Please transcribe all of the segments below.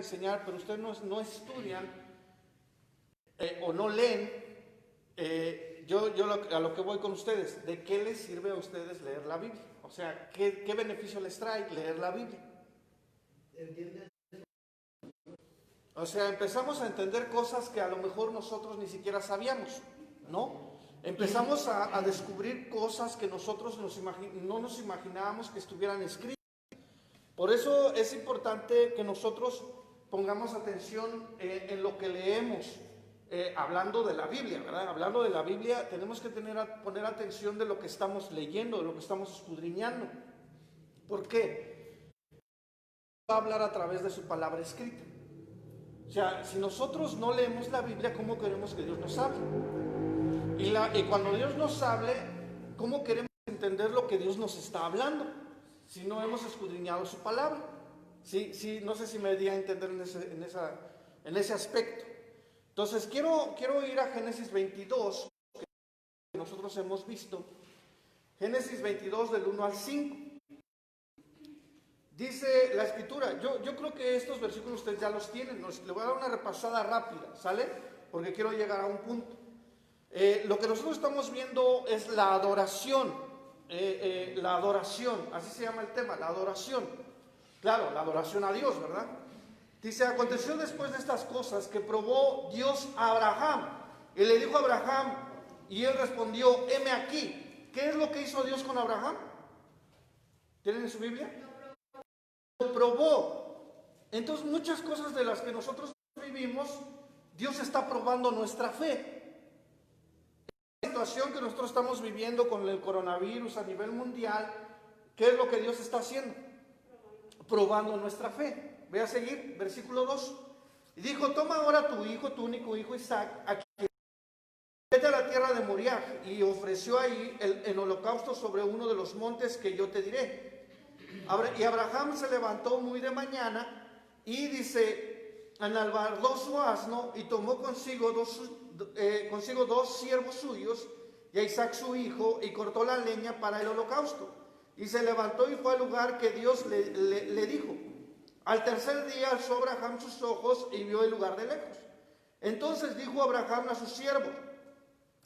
enseñar, pero ustedes no estudian o no leen, a lo que voy con ustedes, ¿de qué les sirve a ustedes leer la Biblia? O sea, ¿qué beneficio les trae leer la Biblia? O sea, empezamos a entender cosas que a lo mejor nosotros ni siquiera sabíamos, ¿no? Empezamos a descubrir cosas que nosotros no nos imaginábamos que estuvieran escritas. Por eso es importante que nosotros pongamos atención en lo que leemos, hablando de la Biblia, ¿verdad? Hablando de la Biblia, tenemos que poner atención de lo que estamos leyendo, de lo que estamos escudriñando. ¿Por qué? Va a hablar a través de su palabra escrita. O sea, si nosotros no leemos la Biblia, ¿cómo queremos que Dios nos hable? Y cuando Dios nos hable, ¿cómo queremos entender lo que Dios nos está hablando? Si no hemos escudriñado su palabra. Sí, no sé si me di a entender en ese aspecto. Entonces, quiero ir a Génesis 22, que nosotros hemos visto. Génesis 22, del 1 al 5. Dice la Escritura, yo creo que estos versículos ustedes ya los tienen, le voy a dar una repasada rápida, ¿sale? Porque quiero llegar a un punto. Lo que nosotros estamos viendo es la adoración, así se llama el tema, la adoración. Claro, la adoración a Dios, ¿verdad? Dice, aconteció después de estas cosas que probó Dios a Abraham, y le dijo a Abraham, y él respondió, heme aquí. ¿Qué es lo que hizo Dios con Abraham? ¿Tienen en su Biblia? Lo probó. Entonces, muchas cosas de las que nosotros vivimos, Dios está probando nuestra fe. La situación que nosotros estamos viviendo con el coronavirus a nivel mundial, ¿qué es lo que Dios está haciendo? Probando nuestra fe. Voy a seguir, versículo 2. Y dijo, toma ahora tu hijo, tu único hijo Isaac, aquí, vete a la tierra de Moriah, y ofreció ahí el holocausto sobre uno de los montes que yo te diré. Y Abraham se levantó muy de mañana y dice, enalbardó su asno y tomó consigo dos siervos suyos y a Isaac su hijo, y cortó la leña para el holocausto. Y se levantó y fue al lugar que Dios le dijo. Al tercer día alzó Abraham sus ojos y vio el lugar de lejos. Entonces dijo Abraham a sus siervos,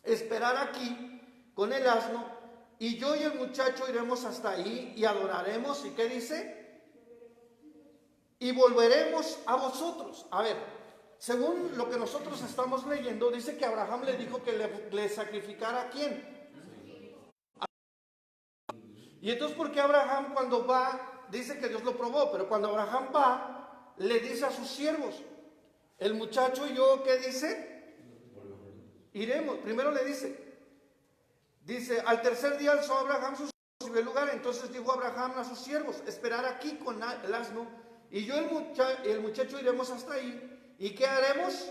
esperad aquí con el asno, y yo y el muchacho iremos hasta ahí y adoraremos. ¿Y qué dice? Y volveremos a vosotros. A ver, según lo que nosotros estamos leyendo, dice que Abraham le dijo que le sacrificara ¿a quién? Y entonces, ¿por qué Abraham cuando va, dice que Dios lo probó, pero cuando Abraham va, le dice a sus siervos, el muchacho y yo, ¿qué dice? Iremos. Primero le dice, al tercer día alzó Abraham sus ojos y vio el lugar. Entonces dijo Abraham a sus siervos, esperar aquí con el asno, y yo y el muchacho iremos hasta ahí. ¿Y qué haremos?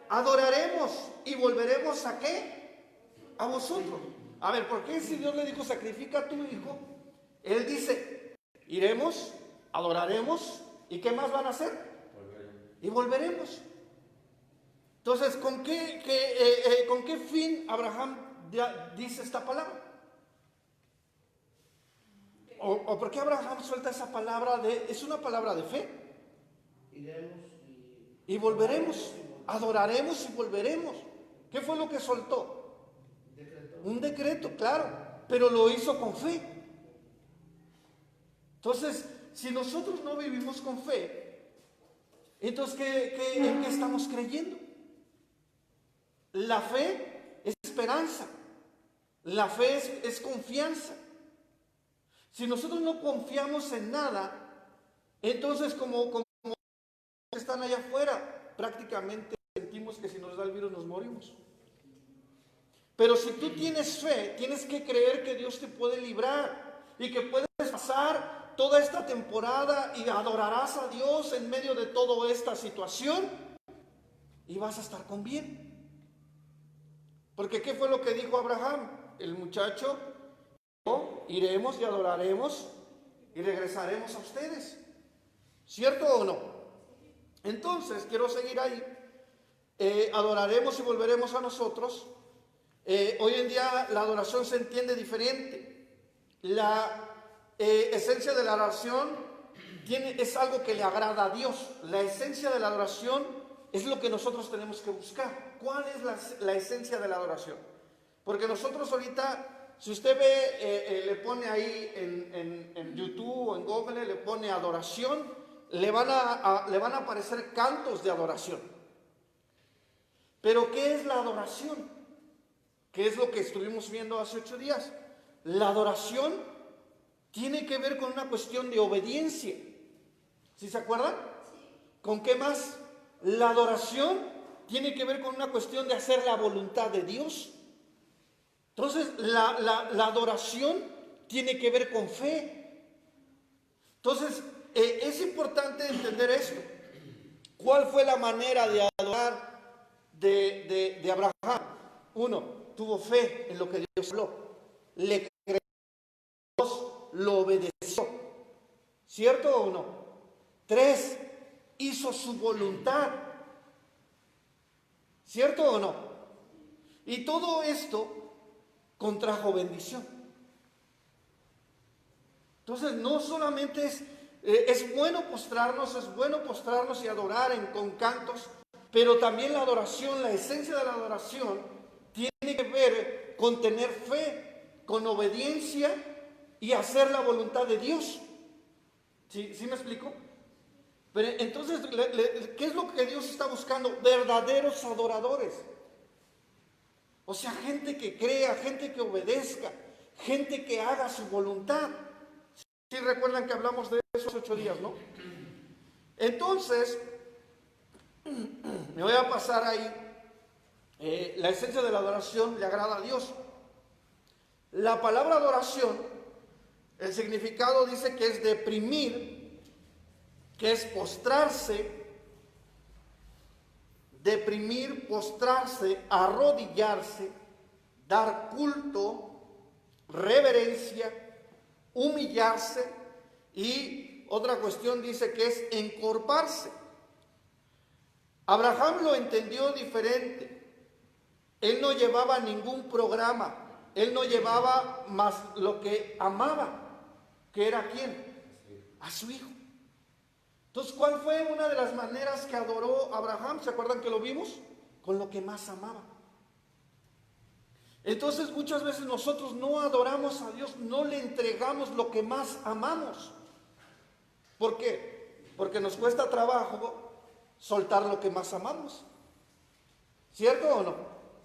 Adoraremos y volveremos ¿a qué? A vosotros. A ver, ¿por qué si Dios le dijo sacrifica a tu hijo? Él dice, iremos, adoraremos, ¿y qué más van a hacer? Y volveremos. Entonces, ¿con qué fin Abraham dice esta palabra? ¿O por qué Abraham suelta esa palabra es una palabra de fe? Iremos y volveremos, adoraremos y volveremos. ¿Qué fue lo que soltó? Un decreto, claro, pero lo hizo con fe. Entonces, si nosotros no vivimos con fe, entonces ¿en qué estamos creyendo? La fe es esperanza, la fe es confianza. Si nosotros no confiamos en nada, entonces como están allá afuera, prácticamente sentimos que si nos da el virus nos morimos. Pero si tú tienes fe, tienes que creer que Dios te puede librar y que puedes pasar toda esta temporada y adorarás a Dios en medio de toda esta situación y vas a estar con bien. Porque ¿qué fue lo que dijo Abraham? El muchacho, iremos y adoraremos y regresaremos a ustedes. ¿Cierto o no? Entonces, quiero seguir ahí. Adoraremos y volveremos a nosotros. Hoy en día la adoración se entiende diferente. La esencia de la oración es algo que le agrada a Dios. La esencia de la adoración es lo que nosotros tenemos que buscar. ¿Cuál es la esencia de la adoración? Porque nosotros ahorita, si usted ve, le pone ahí en YouTube o en Google, le pone adoración, le van a aparecer cantos de adoración. Pero ¿qué es la adoración? ¿Qué es lo que estuvimos viendo hace 8 días? La adoración tiene que ver con una cuestión de obediencia. ¿Sí se acuerdan? ¿Con qué más? La adoración tiene que ver con una cuestión de hacer la voluntad de Dios. Entonces, la adoración tiene que ver con fe. Entonces, es importante entender esto. ¿Cuál fue la manera de adorar de Abraham? 1, tuvo fe en lo que Dios habló. Le creyó, Dios lo obedeció. ¿Cierto o no? 3, hizo su voluntad. ¿Cierto o no? Y todo esto contrajo bendición. Entonces, no solamente es bueno postrarnos y adorar con cantos, pero también la adoración, la esencia de la adoración, tiene que ver con tener fe, con obediencia y hacer la voluntad de Dios. ¿Sí me explico? Pero entonces, ¿qué es lo que Dios está buscando? Verdaderos adoradores. O sea, gente que crea, gente que obedezca, gente que haga su voluntad. ¿Sí recuerdan que hablamos de esos 8 días, no? Entonces, me voy a pasar ahí. La esencia de la adoración le agrada a Dios. La palabra adoración, el significado dice que es deprimir, que es postrarse, deprimir, postrarse, arrodillarse, dar culto, reverencia, humillarse, y otra cuestión dice que es encorvarse. Abraham lo entendió diferente. Él no llevaba ningún programa, él no llevaba más lo que amaba, que era ¿quién? A su hijo. Entonces, ¿cuál fue una de las maneras que adoró Abraham? ¿Se acuerdan que lo vimos? Con lo que más amaba. Entonces, muchas veces nosotros no adoramos a Dios, no le entregamos lo que más amamos. ¿Por qué? Porque nos cuesta trabajo soltar lo que más amamos. ¿Cierto o no?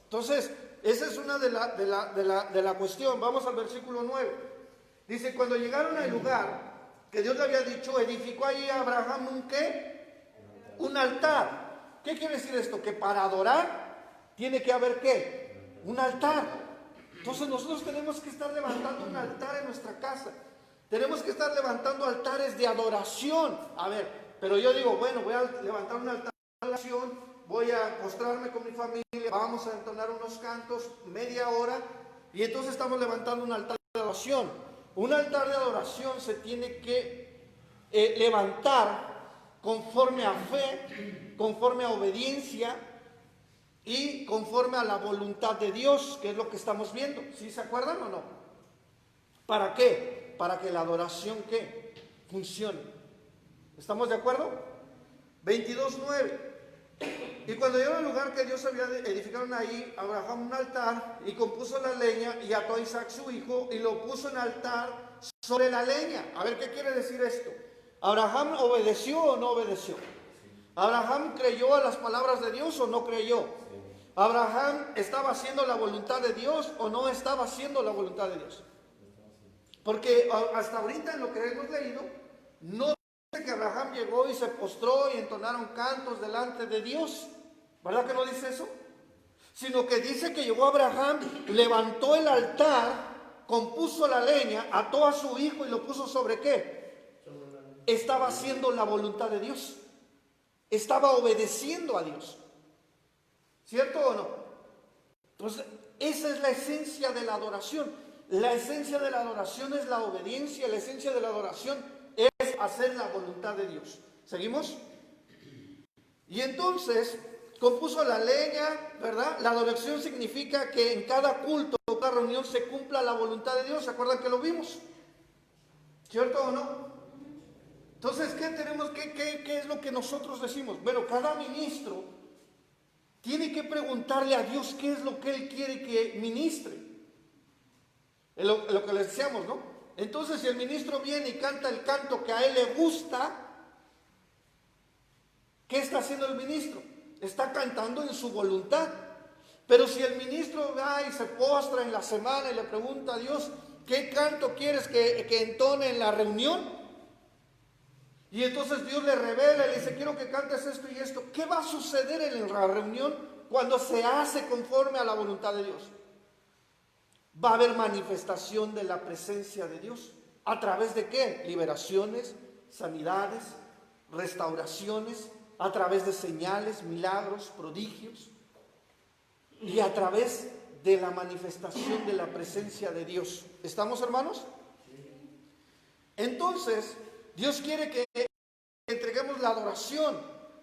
Entonces, esa es una de la cuestión. Vamos al versículo 9. Dice, cuando llegaron al lugar que Dios le había dicho, edificó ahí a Abraham un ¿qué? Un altar. ¿Qué quiere decir esto? Que para adorar tiene que haber ¿qué? Un altar. Entonces nosotros tenemos que estar levantando un altar en nuestra casa. Tenemos que estar levantando altares de adoración. A ver, pero yo digo, bueno, voy a levantar un altar de adoración, voy a postrarme con mi familia, vamos a entonar unos cantos, media hora, y entonces estamos levantando un altar de adoración. Un altar de adoración se tiene que levantar conforme a fe, conforme a obediencia y conforme a la voluntad de Dios, que es lo que estamos viendo. ¿Sí se acuerdan o no? ¿Para qué? Para que la adoración ¿qué? Funcione. ¿Estamos de acuerdo? 22:9. Y cuando llegó al lugar que Dios había edificado ahí, Abraham un altar y compuso la leña y ató a Isaac su hijo y lo puso en altar sobre la leña. A ver, ¿qué quiere decir esto? ¿Abraham obedeció o no obedeció? ¿Abraham creyó a las palabras de Dios o no creyó? ¿Abraham estaba haciendo la voluntad de Dios o no estaba haciendo la voluntad de Dios? Porque hasta ahorita en lo que hemos leído, no dice que Abraham llegó y se postró y entonaron cantos delante de Dios. ¿Verdad que no dice eso? Sino que dice que llegó Abraham, levantó el altar, compuso la leña, ató a su hijo y lo puso sobre ¿qué? Estaba haciendo la voluntad de Dios. Estaba obedeciendo a Dios. ¿Cierto o no? Entonces, esa es la esencia de la adoración. La esencia de la adoración es la obediencia. La esencia de la adoración es hacer la voluntad de Dios. ¿Seguimos? Y entonces compuso la leña, ¿verdad? La adoración significa que en cada culto, en cada reunión se cumpla la voluntad de Dios. ¿Se acuerdan que lo vimos? ¿Cierto o no? Entonces, ¿qué es lo que nosotros decimos? Bueno, cada ministro tiene que preguntarle a Dios qué es lo que Él quiere que ministre. Es lo que les decíamos, ¿no? Entonces, si el ministro viene y canta el canto que a él le gusta, ¿qué está haciendo el ministro? Está cantando en su voluntad. Pero si el ministro va y se postra en la semana y le pregunta a Dios, ¿qué canto quieres que entone en la reunión? Y entonces Dios le revela y le dice, quiero que cantes esto y esto. ¿Qué va a suceder en la reunión cuando se hace conforme a la voluntad de Dios? Va a haber manifestación de la presencia de Dios. ¿A través de qué? Liberaciones, sanidades, restauraciones, a través de señales, milagros, prodigios. Y a través de la manifestación de la presencia de Dios. ¿Estamos, hermanos? Entonces, Dios quiere que entreguemos la adoración.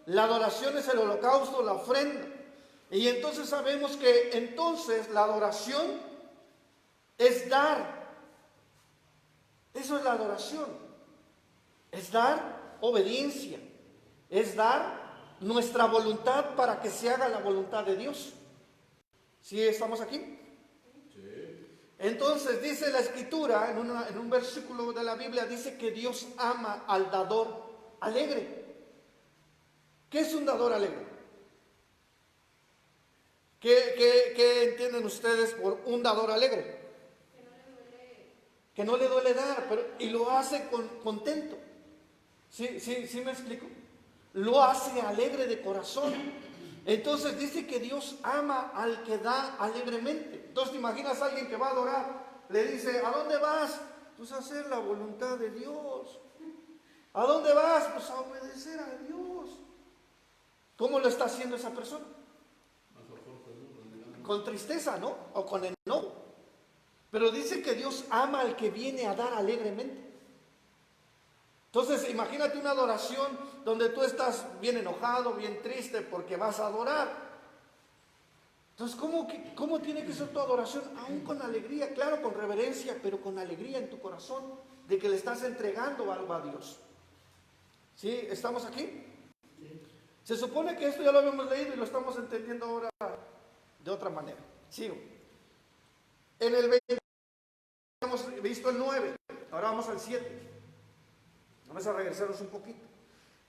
La adoración es el holocausto, la ofrenda. Y entonces sabemos que entonces la adoración es dar. Eso es la adoración. Es dar obediencia. Es dar nuestra voluntad para que se haga la voluntad de Dios. ¿Sí estamos aquí? Sí. Entonces dice la Escritura, en un versículo de la Biblia, dice que Dios ama al dador alegre. ¿Qué es un dador alegre? ¿Qué entienden ustedes por un dador alegre? Que no le duele dar, y lo hace contento. ¿Sí me explico? Lo hace alegre de corazón. Entonces dice que Dios ama al que da alegremente. Entonces te imaginas a alguien que va a adorar, le dice, ¿a dónde vas? Pues a hacer la voluntad de Dios. ¿A dónde vas? Pues a obedecer a Dios. ¿Cómo lo está haciendo esa persona? Con tristeza, ¿no? O con enojo. Pero dice que Dios ama al que viene a dar alegremente. Entonces, imagínate una adoración donde tú estás bien enojado, bien triste porque vas a adorar. Entonces, ¿cómo tiene que ser tu adoración? Aún con alegría, claro, con reverencia, pero con alegría en tu corazón de que le estás entregando algo a Dios. ¿Sí? ¿Estamos aquí? Se supone que esto ya lo habíamos leído y lo estamos entendiendo ahora de otra manera. Sigo. En el 20 hemos visto el 9, ahora vamos al 7. Vamos a regresarnos un poquito.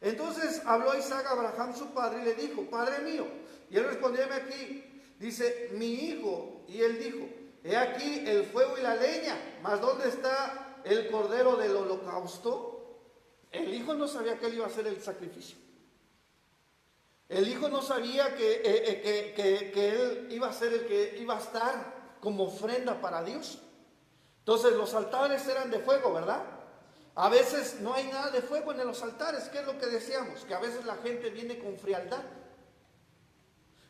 Entonces habló Isaac a Abraham su padre y le dijo, Padre mío. Y él respondió aquí, dice, mi hijo. Y él dijo, he aquí el fuego y la leña, mas ¿dónde está el cordero del holocausto? El hijo no sabía que él iba a hacer el sacrificio. El hijo no sabía que él iba a ser el que iba a estar como ofrenda para Dios. Entonces los altares eran de fuego, ¿verdad? A veces no hay nada de fuego en los altares. ¿Qué es lo que decíamos? Que a veces la gente viene con frialdad.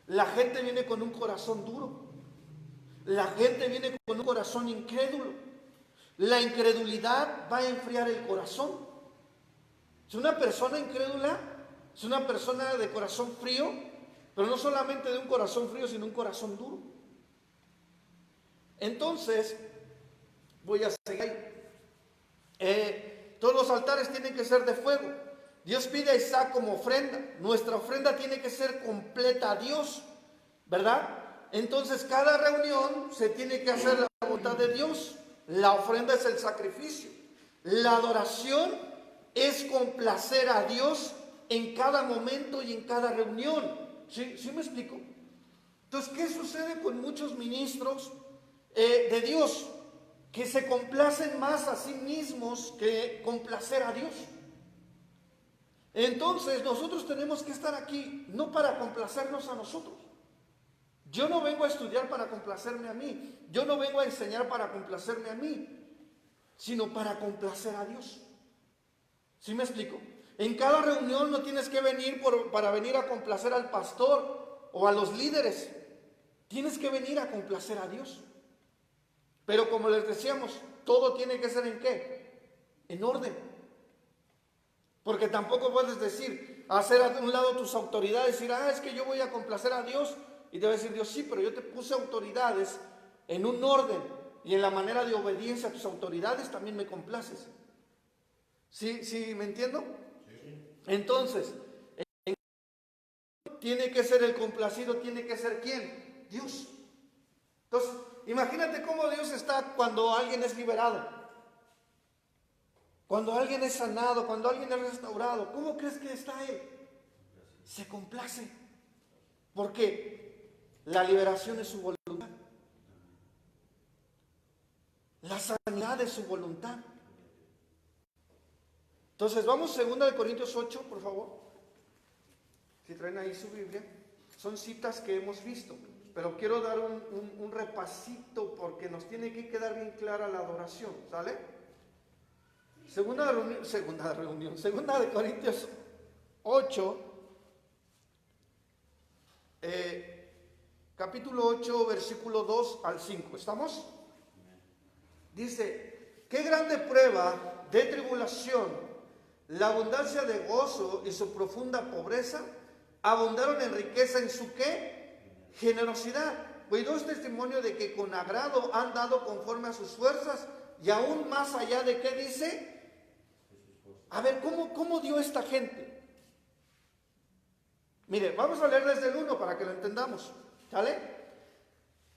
La gente viene con un corazón duro. La gente viene con un corazón incrédulo. La incredulidad va a enfriar el corazón. Si una persona incrédula es una persona de corazón frío, pero no solamente de un corazón frío, sino un corazón duro. Entonces, voy a seguir. Todos los altares tienen que ser de fuego. Dios pide a Isaac como ofrenda. Nuestra ofrenda tiene que ser completa a Dios, ¿verdad? Entonces cada reunión se tiene que hacer la voluntad de Dios. La ofrenda es el sacrificio. La adoración es complacer a Dios en cada momento y en cada reunión. ¿Sí me explico? Entonces, ¿qué sucede con muchos ministros de Dios? Que se complacen más a sí mismos que complacer a Dios. Entonces nosotros tenemos que estar aquí no para complacernos a nosotros. Yo no vengo a estudiar para complacerme a mí. Yo no vengo a enseñar para complacerme a mí, sino para complacer a Dios. ¿Sí me explico? En cada reunión no tienes que venir para venir a complacer al pastor o a los líderes. Tienes que venir a complacer a Dios. Pero como les decíamos, todo tiene que ser ¿en qué? En orden. Porque tampoco puedes decir, hacer a un lado tus autoridades y decir, es que yo voy a complacer a Dios. Y te va a decir Dios, sí, pero yo te puse autoridades en un orden y en la manera de obediencia a tus autoridades también me complaces. ¿Sí me entiendo? Entonces, tiene que ser el complacido, tiene que ser ¿quién? Dios. Entonces, imagínate cómo Dios está cuando alguien es liberado, cuando alguien es sanado, cuando alguien es restaurado. ¿Cómo crees que está Él? Se complace, porque la liberación es su voluntad, la sanidad es su voluntad. Entonces, vamos a 2 Corintios 8, por favor. Si traen ahí su Biblia, son citas que hemos visto, pero quiero dar un repasito porque nos tiene que quedar bien clara la adoración, ¿sale? Segunda de Corintios 8, capítulo 8, versículo 2 al 5, ¿estamos? Dice, qué grande prueba de tribulación, la abundancia de gozo y su profunda pobreza abundaron en riqueza en su ¿qué? Generosidad. Pues doy testimonio de que con agrado han dado conforme a sus fuerzas y aún más allá de qué dice. A ver, ¿cómo dio esta gente? Mire, vamos a leer desde el 1 para que lo entendamos, ¿sale?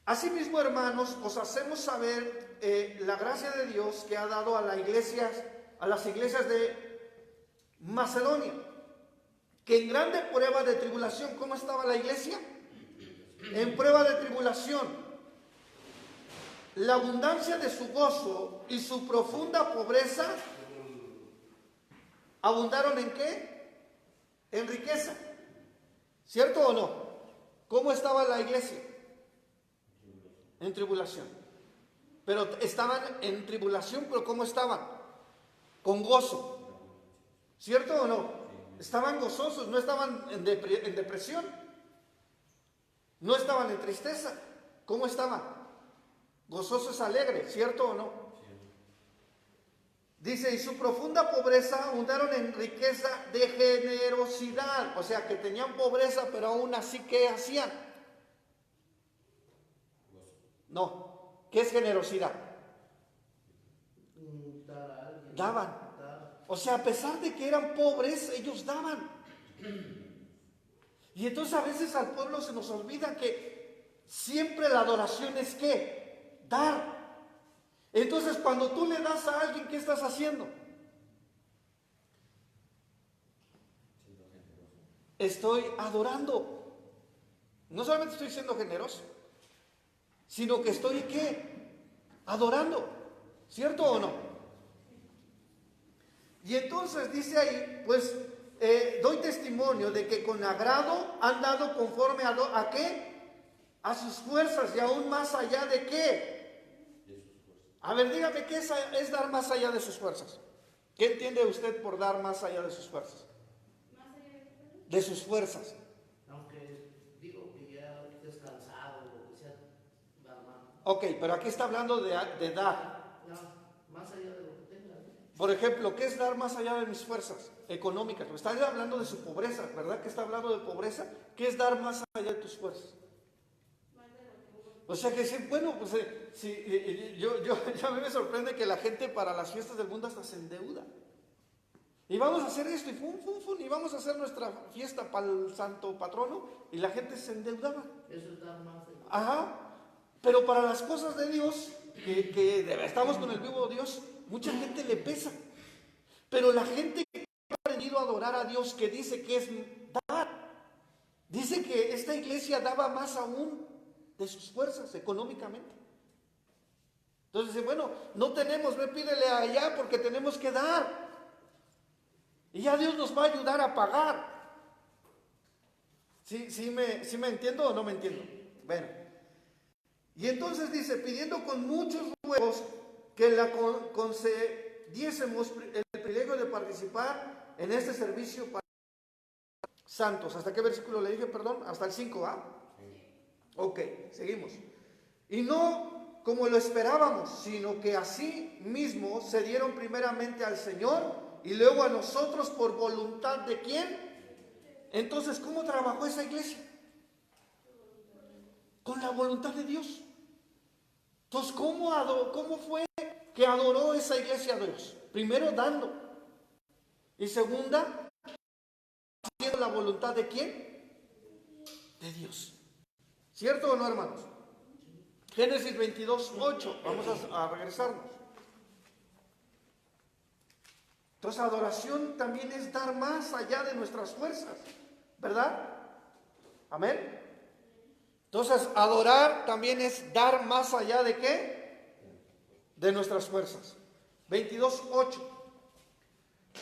Asimismo, hermanos, os hacemos saber la gracia de Dios que ha dado a las iglesias de Macedonia, que en grande prueba de tribulación, ¿cómo estaba la iglesia? En prueba de tribulación, la abundancia de su gozo y su profunda pobreza abundaron ¿en qué? En riqueza, ¿cierto o no? ¿Cómo estaba la iglesia? En tribulación. Pero estaban en tribulación, pero ¿cómo estaban? Con gozo, ¿cierto o no? Estaban gozosos, no estaban en depresión, no estaban en tristeza. ¿Cómo estaban? Gozosos, alegres, ¿cierto o no? Dice, y su profunda pobreza abundaron en riqueza de generosidad. O sea, que tenían pobreza, pero aún así, ¿qué hacían? No, ¿qué es generosidad? Daban. O sea, a pesar de que eran pobres, ellos daban. Y entonces a veces al pueblo se nos olvida que siempre la adoración es ¿qué? Dar. Entonces cuando tú le das a alguien, ¿qué estás haciendo? Estoy adorando. No solamente estoy siendo generoso, sino que estoy ¿qué? Adorando. ¿Cierto o no? Y entonces dice ahí, pues, doy testimonio de que con agrado han dado conforme a ¿qué? A sus fuerzas y aún más allá de ¿qué? A ver, dígame, ¿qué es dar más allá de sus fuerzas? ¿Qué entiende usted por dar más allá de sus fuerzas? De sus fuerzas. Aunque digo que ya descansado, lo que sea, dar más. Ok, pero aquí está hablando de dar. No, más allá de lo que tenga. Por ejemplo, ¿qué es dar más allá de mis fuerzas económicas? Pues está hablando de su pobreza, ¿verdad? Que está hablando de pobreza. ¿Qué es dar más allá de tus fuerzas? O sea que sí, bueno, pues a mí me sorprende que la gente para las fiestas del mundo hasta se endeuda. Y vamos a hacer esto, y vamos a hacer nuestra fiesta para el santo patrono, y la gente se endeudaba. Eso es dar más. Ajá. Pero para las cosas de Dios, que estamos con el vivo Dios, mucha gente le pesa. Pero la gente que ha aprendido a adorar a Dios, que dice que es dar, dice que esta iglesia daba más aún de sus fuerzas económicamente. Entonces dice, bueno, no tenemos, pídele allá porque tenemos que dar. Y ya Dios nos va a ayudar a pagar. ¿Sí me entiendo o no me entiendo? Bueno. Y entonces dice, pidiendo con muchos ruegos que la concediésemos el privilegio de participar en este servicio para santos. ¿Hasta qué versículo le dije, perdón? Hasta el 5, ¿ah? Ok, seguimos. Y no como lo esperábamos, sino que así mismo se dieron primeramente al Señor y luego a nosotros por voluntad de ¿quién? Entonces, ¿cómo trabajó esa iglesia? Con la voluntad de Dios. Entonces, ¿cómo fue que adoró esa iglesia a Dios? Primero dando. Y segunda, haciendo la voluntad de ¿quién? De Dios. ¿Cierto o no, hermanos? Génesis 22:8. Vamos a regresarnos. Entonces, adoración también es dar más allá de nuestras fuerzas, ¿verdad? Amén. Entonces, adorar también es dar más allá de ¿qué? De nuestras fuerzas. 22:8.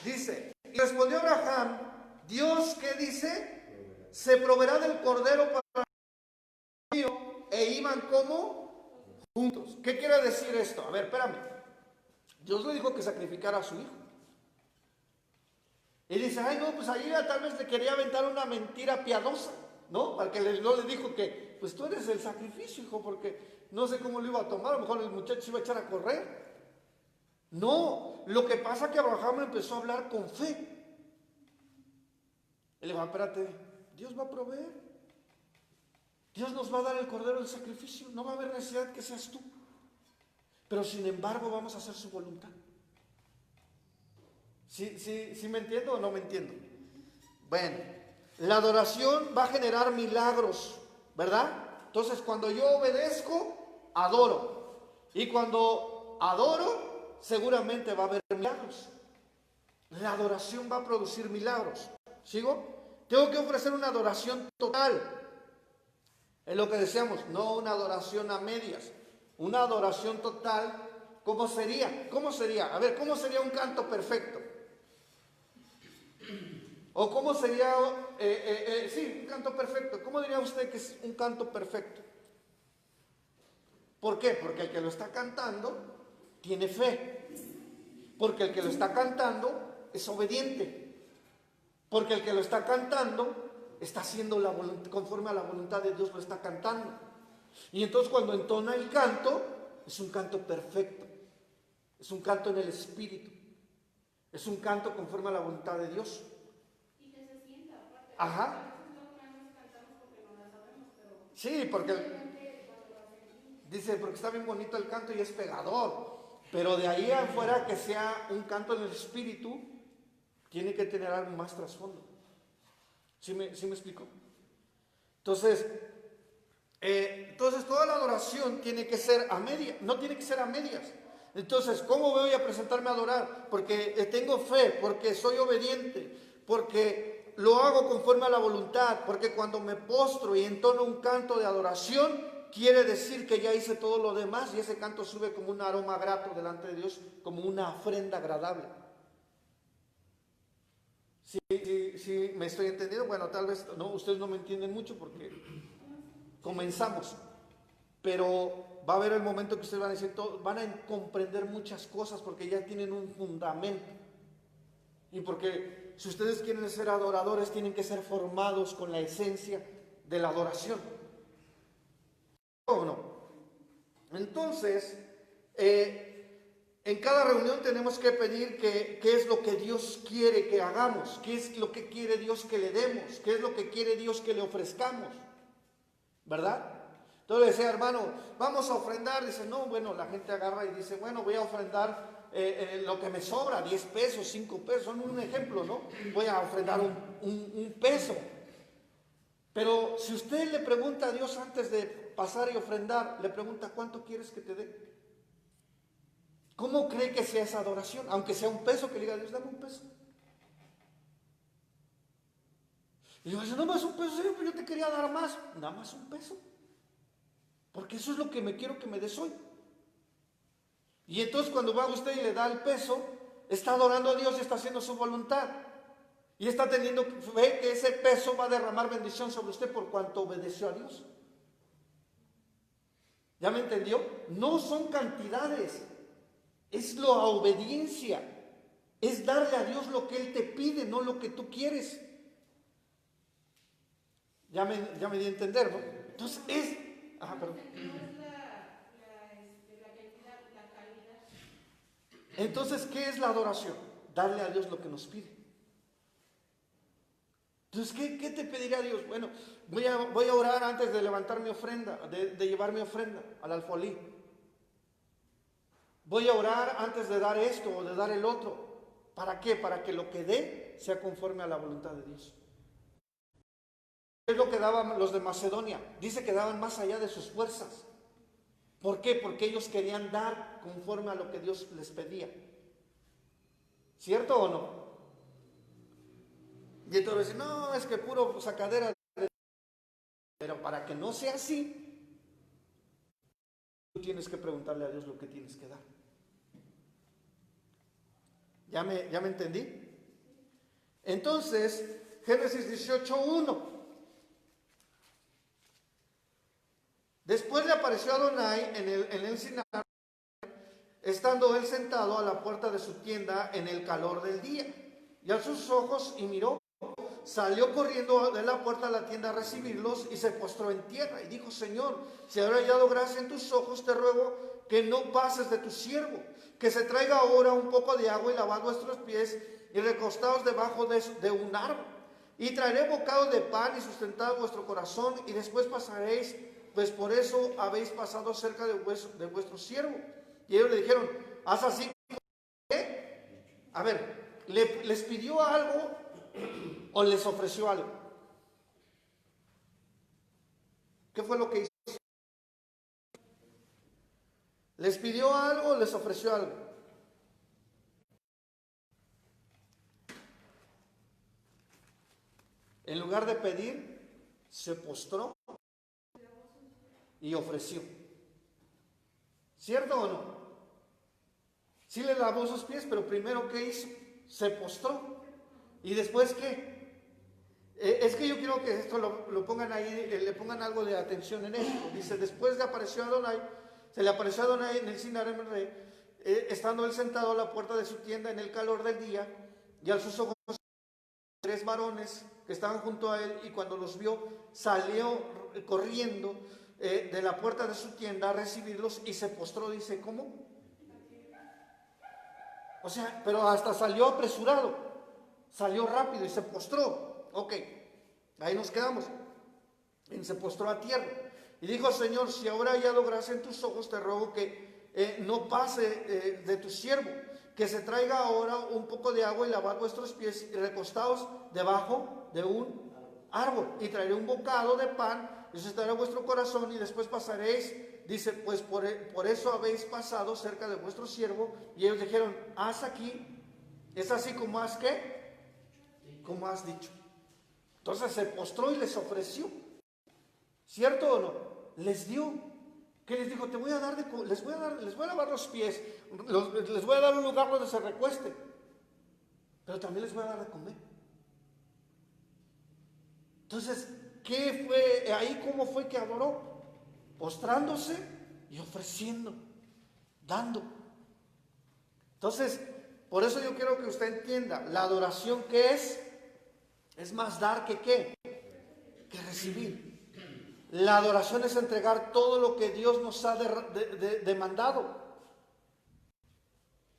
Dice, y respondió Abraham, Dios, ¿qué dice? Se proveerá del cordero para el mío, e iban como juntos. ¿Qué quiere decir esto? A ver, espérame. Dios le dijo que sacrificara a su hijo. Y dice, ay no, pues ahí tal vez le quería aventar una mentira piadosa, ¿no? Para que no le dijo que, pues tú eres el sacrificio, hijo, porque no sé cómo lo iba a tomar, a lo mejor el muchacho se iba a echar a correr. No, lo que pasa es que Abraham empezó a hablar con fe. Él le dijo, espérate, Dios va a proveer. Dios nos va a dar el cordero del sacrificio, no va a haber necesidad que seas tú. Pero sin embargo vamos a hacer su voluntad. ¿Sí me entiendo o no me entiendo? Bueno, la adoración va a generar milagros, ¿verdad? Entonces cuando yo obedezco, adoro. Y cuando adoro, seguramente va a haber milagros. La adoración va a producir milagros. ¿Sigo? Tengo que ofrecer una adoración total. Es lo que decíamos, no una adoración a medias. Una adoración total, ¿cómo sería? ¿Cómo sería? A ver, ¿cómo sería un canto perfecto? ¿O cómo sería, sí, un canto perfecto? ¿Cómo diría usted que es un canto perfecto? ¿Por qué? Porque el que lo está cantando tiene fe. Porque el que lo está cantando es obediente. Porque el que lo está cantando está haciendo conforme a la voluntad de Dios, lo está cantando. Y entonces cuando entona el canto, es un canto perfecto. Es un canto en el Espíritu. Es un canto conforme a la voluntad de Dios. Y que se sienta, aparte. Ajá. Cantamos porque no la sabemos, pero Sí, porque dice, porque está bien bonito el canto y es pegador. Pero de ahí afuera que sea un canto en el Espíritu, tiene que tener algo más trasfondo. ¿Sí me explico? Entonces toda la adoración tiene que ser a medias, no tiene que ser a medias. Entonces, ¿cómo voy a presentarme a adorar? Porque tengo fe, porque soy obediente, porque lo hago conforme a la voluntad, porque cuando me postro y entono un canto de adoración, quiere decir que ya hice todo lo demás y ese canto sube como un aroma grato delante de Dios, como una ofrenda agradable. ¿Sí me estoy entendiendo? Bueno, tal vez no, ustedes no me entienden mucho porque comenzamos, pero va a haber el momento que ustedes van a decir, van a comprender muchas cosas porque ya tienen un fundamento. Y porque si ustedes quieren ser adoradores, tienen que ser formados con la esencia de la adoración. ¿O no? Entonces, en cada reunión tenemos que pedir qué es lo que Dios quiere que hagamos, qué es lo que quiere Dios que le demos, qué es lo que quiere Dios que le ofrezcamos, ¿verdad? Entonces le decía, hermano, vamos a ofrendar. Dice, no, bueno, la gente agarra y dice, bueno, voy a ofrendar lo que me sobra, 10 pesos, 5 pesos, son un ejemplo, ¿no? Voy a ofrendar un peso. Pero si usted le pregunta a Dios antes de pasar y ofrendar, le pregunta, ¿cuánto quieres que te dé? ¿Cómo cree que sea esa adoración? Aunque sea un peso, que le diga a Dios, dame un peso. Y yo dice, no más un peso, Señor, yo te quería dar más. Nada más un peso. Porque eso es lo que me quiero que me des hoy. Y entonces cuando va usted y le da el peso, está adorando a Dios y está haciendo su voluntad. Y está teniendo fe que ese peso va a derramar bendición sobre usted por cuanto obedeció a Dios. ¿Ya me entendió? No son cantidades, es la obediencia. Es darle a Dios lo que Él te pide, no lo que tú quieres. Ya me di a entender, ¿no? Entonces es... perdón. Entonces, ¿qué es la adoración? Darle a Dios lo que nos pide. Entonces, ¿qué te pedirá Dios? Bueno, voy a orar antes de levantar mi ofrenda, de llevar mi ofrenda al alfolí. Voy a orar antes de dar esto o de dar el otro. ¿Para qué? Para que lo que dé sea conforme a la voluntad de Dios. Es lo que daban los de Macedonia. Dice que daban más allá de sus fuerzas. ¿Por qué? Porque ellos querían dar conforme a lo que Dios les pedía. ¿Cierto o no? Y entonces dicen, no, es que puro sacadera. Pero para que no sea así, tú tienes que preguntarle a Dios lo que tienes que dar. ¿Ya me entendí? Entonces, Génesis 18:1. Después le apareció a Adonai en el Sinaí, estando él sentado a la puerta de su tienda en el calor del día. Y alzó sus ojos y miró. Salió corriendo de la puerta a la tienda a recibirlos y se postró en tierra. Y dijo, Señor, si habré hallado gracia en tus ojos, te ruego que no pases de tu siervo, que se traiga ahora un poco de agua y lavad vuestros pies y recostaos debajo de un árbol. Y traeré bocados de pan y sustentad vuestro corazón y después pasaréis, pues por eso habéis pasado cerca de vuestro siervo. Y ellos le dijeron, haz así. ¿Qué? A ver, ¿les pidió algo o les ofreció algo? ¿Qué fue lo que hizo? ¿Les pidió algo o les ofreció algo? En lugar de pedir, se postró y ofreció. ¿Cierto o no? Sí le lavó sus pies, pero primero ¿qué hizo? Se postró. ¿Y después qué? Es que yo quiero que esto lo pongan ahí, le pongan algo de atención en esto. Dice, después le apareció a Adonai, se le apareció a Adonai en el Sinaí, estando él sentado a la puerta de su tienda en el calor del día, y a sus ojos 3 varones que estaban junto a él, y cuando los vio, salió corriendo de la puerta de su tienda a recibirlos y se postró. Dice, ¿cómo? O sea, pero hasta salió apresurado, salió rápido y se postró. Ok, ahí nos quedamos. Y se postró a tierra. Y dijo, Señor, si ahora he hallado gracia en tus ojos, te ruego que no pase de tu siervo, que se traiga ahora un poco de agua y lavad vuestros pies y recostaos debajo de un árbol. Y traeré un bocado de pan y sustentaré vuestro corazón y después pasaréis. Dice, pues por eso habéis pasado cerca de vuestro siervo. Y ellos dijeron, haz aquí. Es así como has ¿qué? Como has dicho. Entonces se postró y les ofreció. ¿Cierto o no? Les dio. ¿Qué les dijo? Te voy a dar les voy a lavar los pies, les voy a dar un lugar donde se recuesten, pero también les voy a dar de comer. Entonces, ¿qué fue ahí? ¿Cómo fue que adoró? Postrándose y ofreciendo, dando. Entonces, por eso yo quiero que usted entienda, la adoración ¿qué es más dar que ¿qué? Que recibir. La adoración es entregar todo lo que Dios nos ha demandado,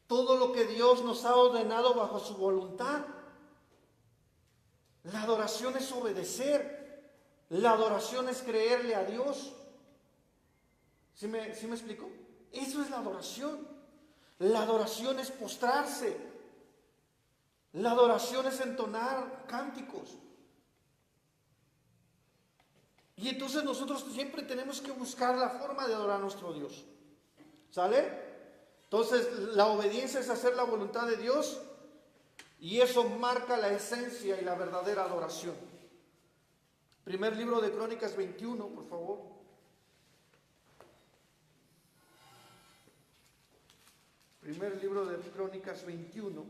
todo lo que Dios nos ha ordenado bajo su voluntad. La adoración es obedecer, la adoración es creerle a Dios. ¿Sí me explico? Eso es la adoración. La adoración es postrarse, la adoración es entonar cánticos. Y entonces nosotros siempre tenemos que buscar la forma de adorar a nuestro Dios. ¿Sale? Entonces la obediencia es hacer la voluntad de Dios y eso marca la esencia y la verdadera adoración. Primer libro de Crónicas 21, por favor. Primer libro de Crónicas 21.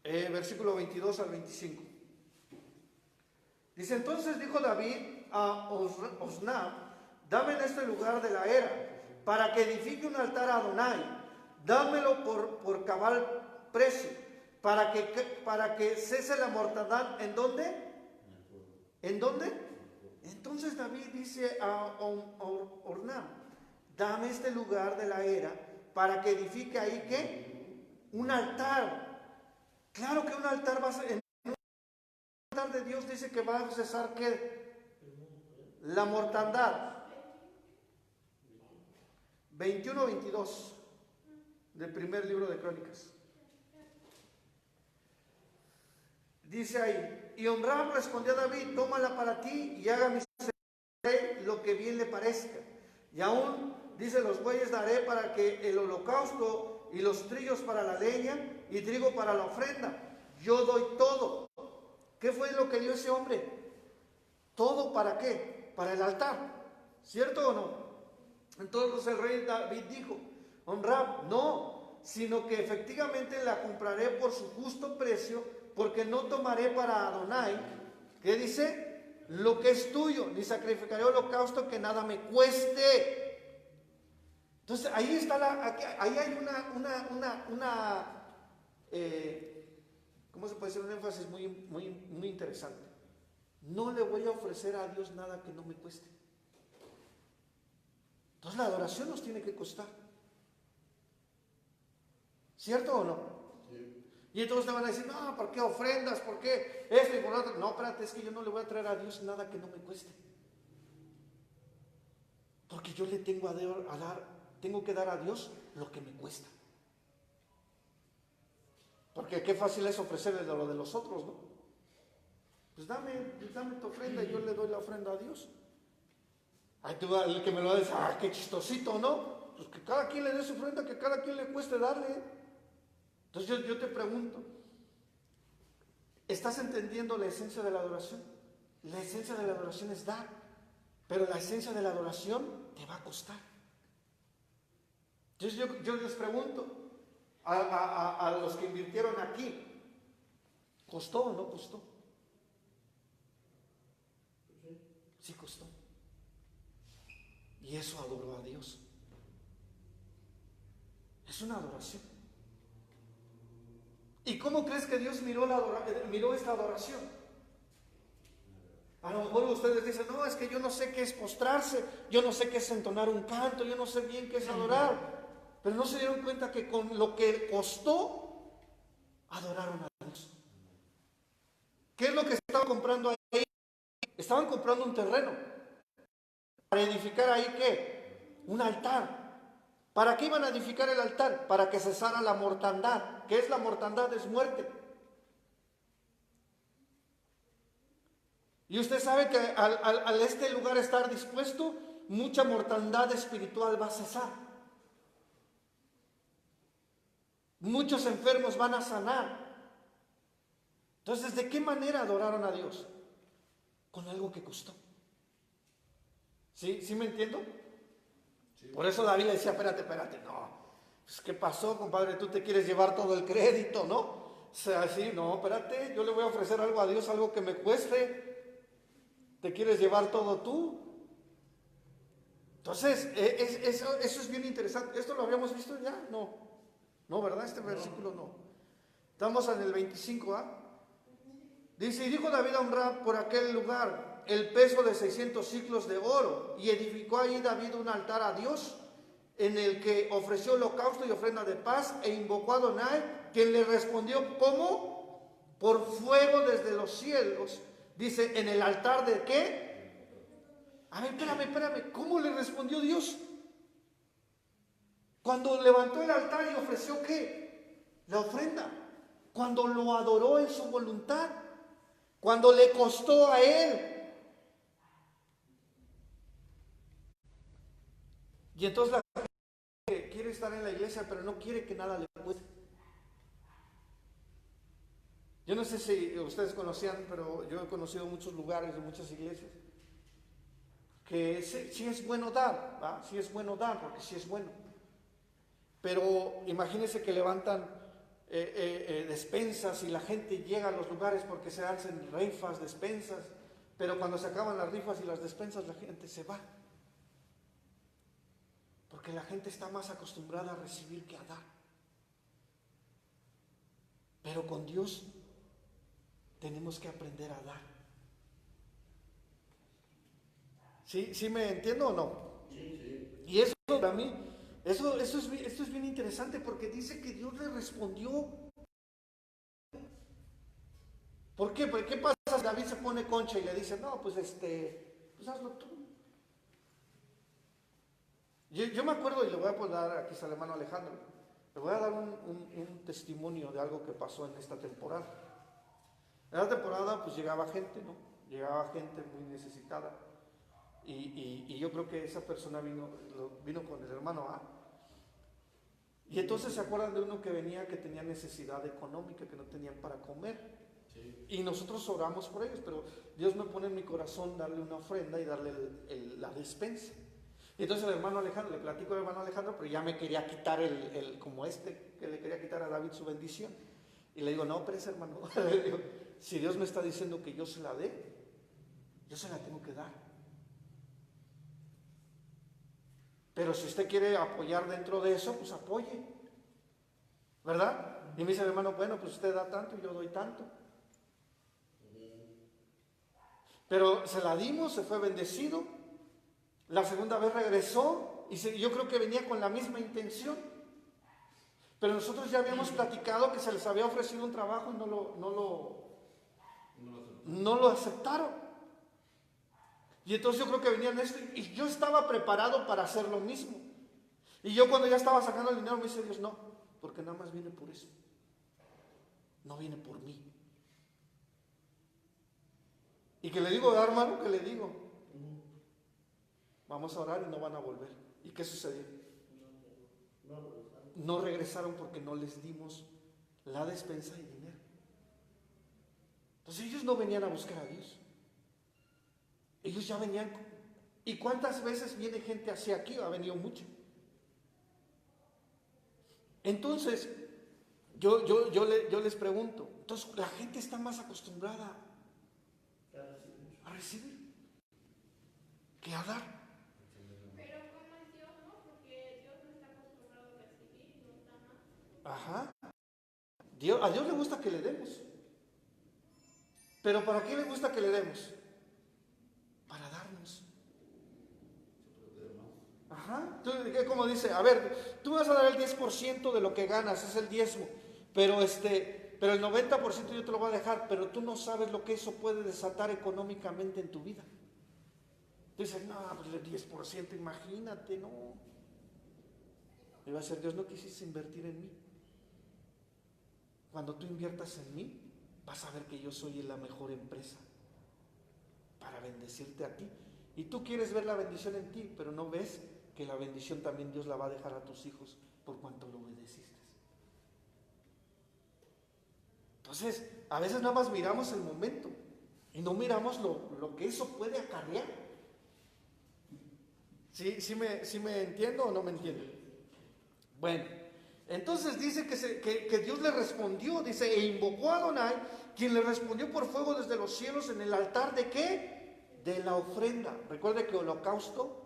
Versículo 22 al 25. Dice, entonces dijo David a Osná, dame en este lugar de la era, para que edifique un altar a Adonai, dámelo por cabal precio, para que cese la mortandad. ¿En dónde? ¿En dónde? Entonces David dice a Orná, dame este lugar de la era, para que edifique ahí, ¿qué? Un altar. Claro que un altar va a ser... de Dios dice que va a cesar ¿qué? La mortandad. 21-22. del primer libro de Crónicas. Dice ahí, y Omram respondió a David, tómala para ti y haga mi rey lo que bien le parezca. Y aún, dice, los bueyes daré para que el holocausto y los trillos para la leña y trigo para la ofrenda. Yo doy todo. ¿Qué fue lo que dio ese hombre? ¿Todo para qué? Para el altar. ¿Cierto o no? Entonces el rey David dijo, Omram, no, sino que efectivamente la compraré por su justo precio, porque no tomaré para Adonai, ¿qué dice? Lo que es tuyo, ni sacrificaré holocausto que nada me cueste. Entonces ahí está ahí hay ¿cómo se puede decir? Un énfasis muy interesante. No le voy a ofrecer a Dios nada que no me cueste. Entonces la adoración nos tiene que costar. ¿Cierto o no? Y entonces te van a decir, no, ¿por qué ofrendas? ¿Por qué esto y por lo otro? No, espérate, es que yo no le voy a traer a Dios nada que no me cueste. Porque yo le tengo tengo que dar a Dios lo que me cuesta. Porque qué fácil es ofrecerle lo de los otros, ¿no? Pues dame tu ofrenda y yo le doy la ofrenda a Dios. Ahí tú, el que me lo dice, qué chistosito, ¿no? Pues que cada quien le dé su ofrenda, que cada quien le cueste darle. Entonces yo te pregunto, ¿estás entendiendo la esencia de la adoración? La esencia de la adoración es dar, pero la esencia de la adoración te va a costar. Entonces yo les pregunto a los que invirtieron aquí, ¿costó o no costó? Sí costó. Y eso adoró a Dios. Es una adoración. ¿Y cómo crees que Dios miró esta adoración? A lo mejor ustedes dicen, no, es que yo no sé qué es postrarse, yo no sé qué es entonar un canto, yo no sé bien qué es adorar. Pero no se dieron cuenta que con lo que costó, adoraron a Dios. ¿Qué es lo que estaban comprando ahí? Estaban comprando un terreno. Para edificar ahí, ¿qué? Un altar. ¿Para qué iban a edificar el altar? Para que cesara la mortandad. ¿Qué es la mortandad? Es muerte. Y usted sabe que al este lugar estar dispuesto, mucha mortandad espiritual va a cesar. Muchos enfermos van a sanar. Entonces, ¿de qué manera adoraron a Dios? Con algo que costó. ¿Sí me entiendo? Sí. Por eso David le decía, espérate, no. Pues, ¿qué pasó, compadre? Tú te quieres llevar todo el crédito, ¿no? O sea, sí, no, espérate, yo le voy a ofrecer algo a Dios, algo que me cueste. ¿Te quieres llevar todo tú? Entonces, eso es bien interesante. ¿Esto lo habíamos visto ya? No, ¿verdad? Este versículo no. Estamos en el 25, Dice, y dijo David a Omram por aquel lugar el peso de 600 siclos de oro, y edificó ahí David un altar a Dios, en el que ofreció holocausto y ofrenda de paz, e invocó a Adonai, quien le respondió, ¿cómo? Por fuego desde los cielos. Dice, ¿en el altar de qué? A ver, espérame, ¿cómo le respondió Dios? Cuando levantó el altar y ofreció ¿qué? La ofrenda. Cuando lo adoró en su voluntad. Cuando le costó a él. Y entonces la gente quiere estar en la iglesia, pero no quiere que nada le cueste. Yo no sé si ustedes conocían, pero yo he conocido muchos lugares de muchas iglesias que sí es bueno dar, ¿va? Sí es bueno dar, porque sí es bueno. Pero imagínense que levantan despensas y la gente llega a los lugares porque se hacen rifas, despensas, pero cuando se acaban las rifas y las despensas la gente se va. Porque la gente está más acostumbrada a recibir que a dar. Pero con Dios tenemos que aprender a dar. ¿Sí me entiendo o no? Sí. Y eso para mí, esto es bien interesante porque dice que Dios le respondió. ¿Por qué? ¿Por qué pasa si David se pone concha y le dice, no, pues hazlo tú? Yo me acuerdo, y le voy a poner aquí a el hermano Alejandro, Le voy a dar un testimonio de algo que pasó en esta temporada. En la temporada pues llegaba gente, ¿no? Llegaba gente muy necesitada. Y yo creo que esa persona vino con el hermano A. Y entonces se acuerdan de uno que venía que tenía necesidad económica, que no tenían para comer. Sí. Y nosotros oramos por ellos, pero Dios me pone en mi corazón darle una ofrenda y darle la despensa. Y entonces el hermano Alejandro, le platico al hermano Alejandro, pero ya me quería quitar como que le quería quitar a David su bendición. Y le digo, no, pero ese hermano, le digo, si Dios me está diciendo que yo se la dé, yo se la tengo que dar. Pero si usted quiere apoyar dentro de eso, pues apoye, ¿verdad? Y me dice el hermano, bueno, pues usted da tanto y yo doy tanto. Pero se la dimos, se fue bendecido. La segunda vez regresó y yo creo que venía con la misma intención. Pero nosotros ya habíamos platicado que se les había ofrecido un trabajo y no lo aceptaron. Y entonces yo creo que venían esto y yo estaba preparado para hacer lo mismo. Y yo cuando ya estaba sacando el dinero me dice Dios, no, porque nada más viene por eso. No viene por mí. Y que le digo, hermano, que le digo, vamos a orar y no van a volver. ¿Y qué sucedió? No regresaron porque no les dimos la despensa y dinero. Entonces ellos no venían a buscar a Dios. Ellos ya venían. ¿Y cuántas veces viene gente hacia aquí? Ha venido mucho. Entonces, yo les pregunto, entonces la gente está más acostumbrada a recibir que a dar. Pero ¿cómo es Dios, no? Porque Dios no está acostumbrado a recibir, no está mal. Ajá. A Dios le gusta que le demos. Pero ¿para qué le gusta que le demos? Para darnos. Ajá. Como dice, a ver, tú vas a dar el 10% de lo que ganas, es el diezmo, pero el 90% yo te lo voy a dejar, pero tú no sabes lo que eso puede desatar económicamente en tu vida. Tú dices, no, pues el 10%, imagínate, no. Y va a ser, Dios, no quisiste invertir en mí. Cuando tú inviertas en mí, vas a ver que yo soy la mejor empresa para bendecirte a ti. Y tú quieres ver la bendición en ti, pero no ves que la bendición también Dios la va a dejar a tus hijos por cuanto lo obedeciste. Entonces, a veces nada más miramos el momento y no miramos lo que eso puede acarrear. ¿Sí me entiendo o no me entiendo? Bueno, entonces dice que Dios le respondió, dice, e invocó a Adonai, quien le respondió por fuego desde los cielos en el altar de ¿qué? De la ofrenda. Recuerde que holocausto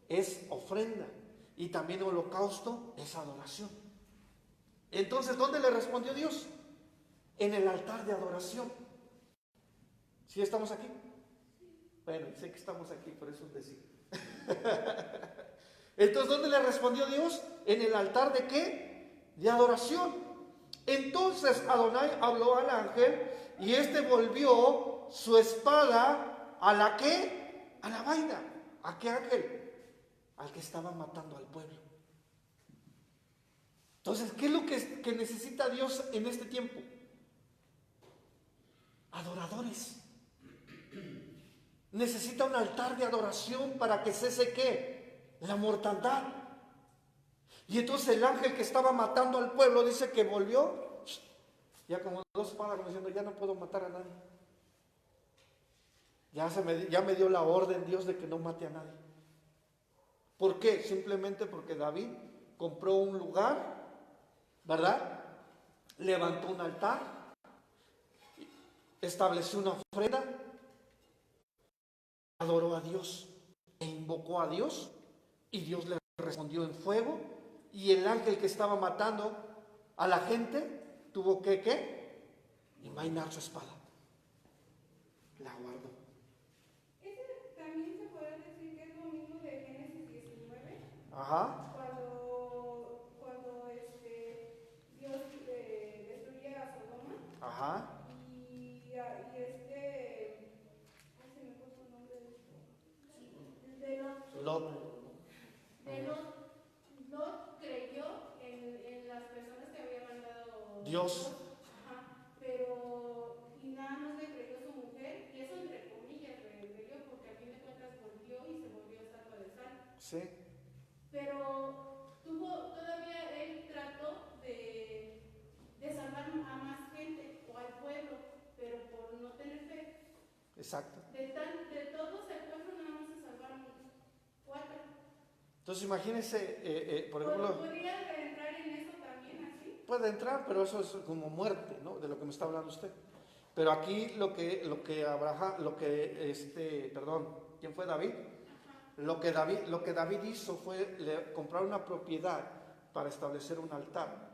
es ofrenda y también holocausto es adoración. Entonces, ¿dónde le respondió Dios? En el altar de adoración. ¿Sí estamos aquí? Bueno, sé que estamos aquí, por eso decir. Entonces, ¿dónde le respondió Dios? En el altar de ¿qué? De adoración. Entonces Adonai habló al ángel y éste volvió su espada a la ¿qué? A la vaina. ¿A qué ángel? Al que estaba matando al pueblo. Entonces, ¿qué es lo que necesita Dios en este tiempo? Adoradores. Necesita un altar de adoración para que cese ¿qué? La mortandad. Y entonces el ángel que estaba matando al pueblo dice que volvió ya como dos espadas, como diciendo, ya no puedo matar a nadie. Ya me dio la orden Dios de que no mate a nadie. ¿Por qué? Simplemente porque David compró un lugar, ¿verdad? Levantó un altar, estableció una ofrenda, adoró a Dios e invocó a Dios y Dios le respondió en fuego y el ángel que estaba matando a la gente tuvo que ¿qué? Envainar su espada. La guardó. Ese también se puede decir que es lo mismo de Génesis 19. Ajá. Cuando Dios destruye a Sodoma. Ajá. Ay, se me puso el nombre de Lot. Lot. Lot creyó en las personas Sí. Pero todavía él trató de salvar a más gente o al pueblo, pero por no tener fe. Exacto. De todos el pueblo nada más se salvaron 4. Entonces imagínense, por ejemplo, ¿Podría entrar en eso también así? puede entrar, pero eso es como muerte, ¿no? De lo que me está hablando usted. Pero aquí ¿quién fue David? Lo que David hizo fue comprar una propiedad para establecer un altar.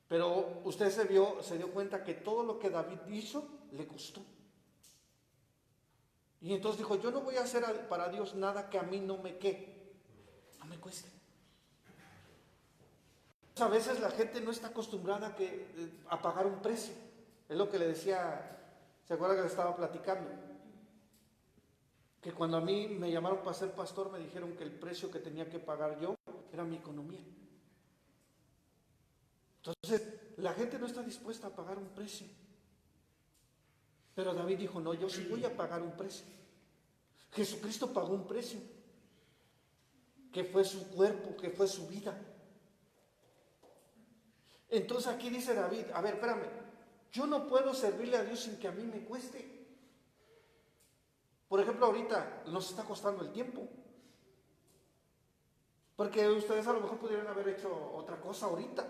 Pero usted se dio cuenta que todo lo que David hizo le costó. Y entonces dijo, yo no voy a hacer para Dios nada que a mí no me cueste. A veces la gente no está acostumbrada a pagar un precio. Es lo que le decía, ¿se acuerda que le estaba platicando? Que cuando a mí me llamaron para ser pastor me dijeron que el precio que tenía que pagar yo era mi economía. Entonces, la gente no está dispuesta a pagar un precio. Pero David dijo, no, yo sí voy a pagar un precio. Jesucristo pagó un precio, que fue su cuerpo, que fue su vida. Entonces aquí dice David, a ver, espérame, yo no puedo servirle a Dios sin que a mí me cueste. Por ejemplo, ahorita nos está costando el tiempo. Porque ustedes a lo mejor pudieran haber hecho otra cosa ahorita.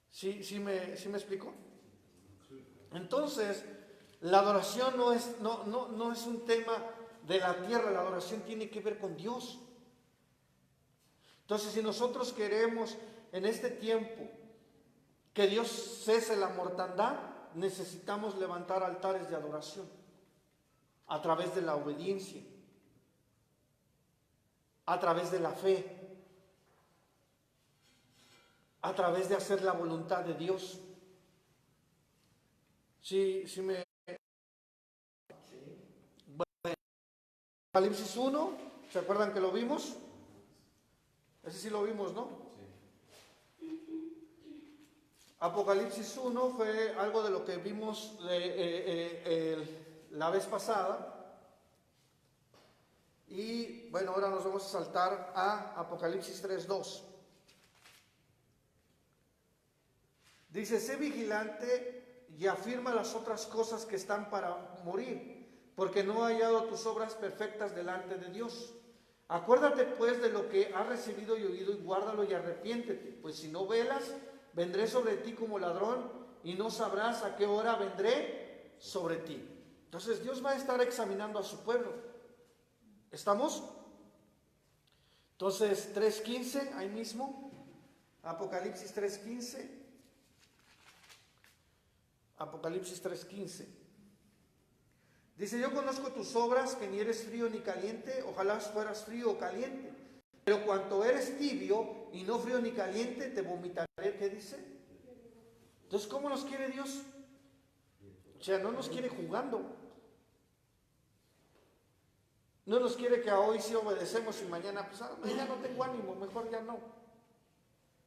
¿Sí me explico? Entonces, la adoración no es un tema de la tierra, la adoración tiene que ver con Dios. Entonces, si nosotros queremos en este tiempo que Dios cese la mortandad, necesitamos levantar altares de adoración a través de la obediencia, a través de la fe, a través de hacer la voluntad de Dios. Sí me... Bueno, Apocalipsis 1, ¿se acuerdan que lo vimos? Ese sí lo vimos, ¿no? Apocalipsis 1 fue algo de lo que vimos la vez pasada. Y bueno, ahora nos vamos a saltar a Apocalipsis 3:2. Dice, sé vigilante y afirma las otras cosas que están para morir, porque no he hallado tus obras perfectas delante de Dios. Acuérdate pues de lo que has recibido y oído y guárdalo y arrepiéntete, pues si no velas, vendré sobre ti como ladrón y no sabrás a qué hora vendré sobre ti. Entonces Dios va a estar examinando a su pueblo. ¿Estamos? Entonces 3:15, ahí mismo, Apocalipsis 3:15. Apocalipsis 3:15. Dice, yo conozco tus obras, que ni eres frío ni caliente, ojalá fueras frío o caliente. Pero cuanto eres tibio y no frío ni caliente, te vomitaré. ¿Qué dice? Entonces, ¿cómo nos quiere Dios? O sea, no nos quiere jugando. No nos quiere que a hoy sí obedecemos y mañana, pues ya no tengo ánimo, mejor ya no.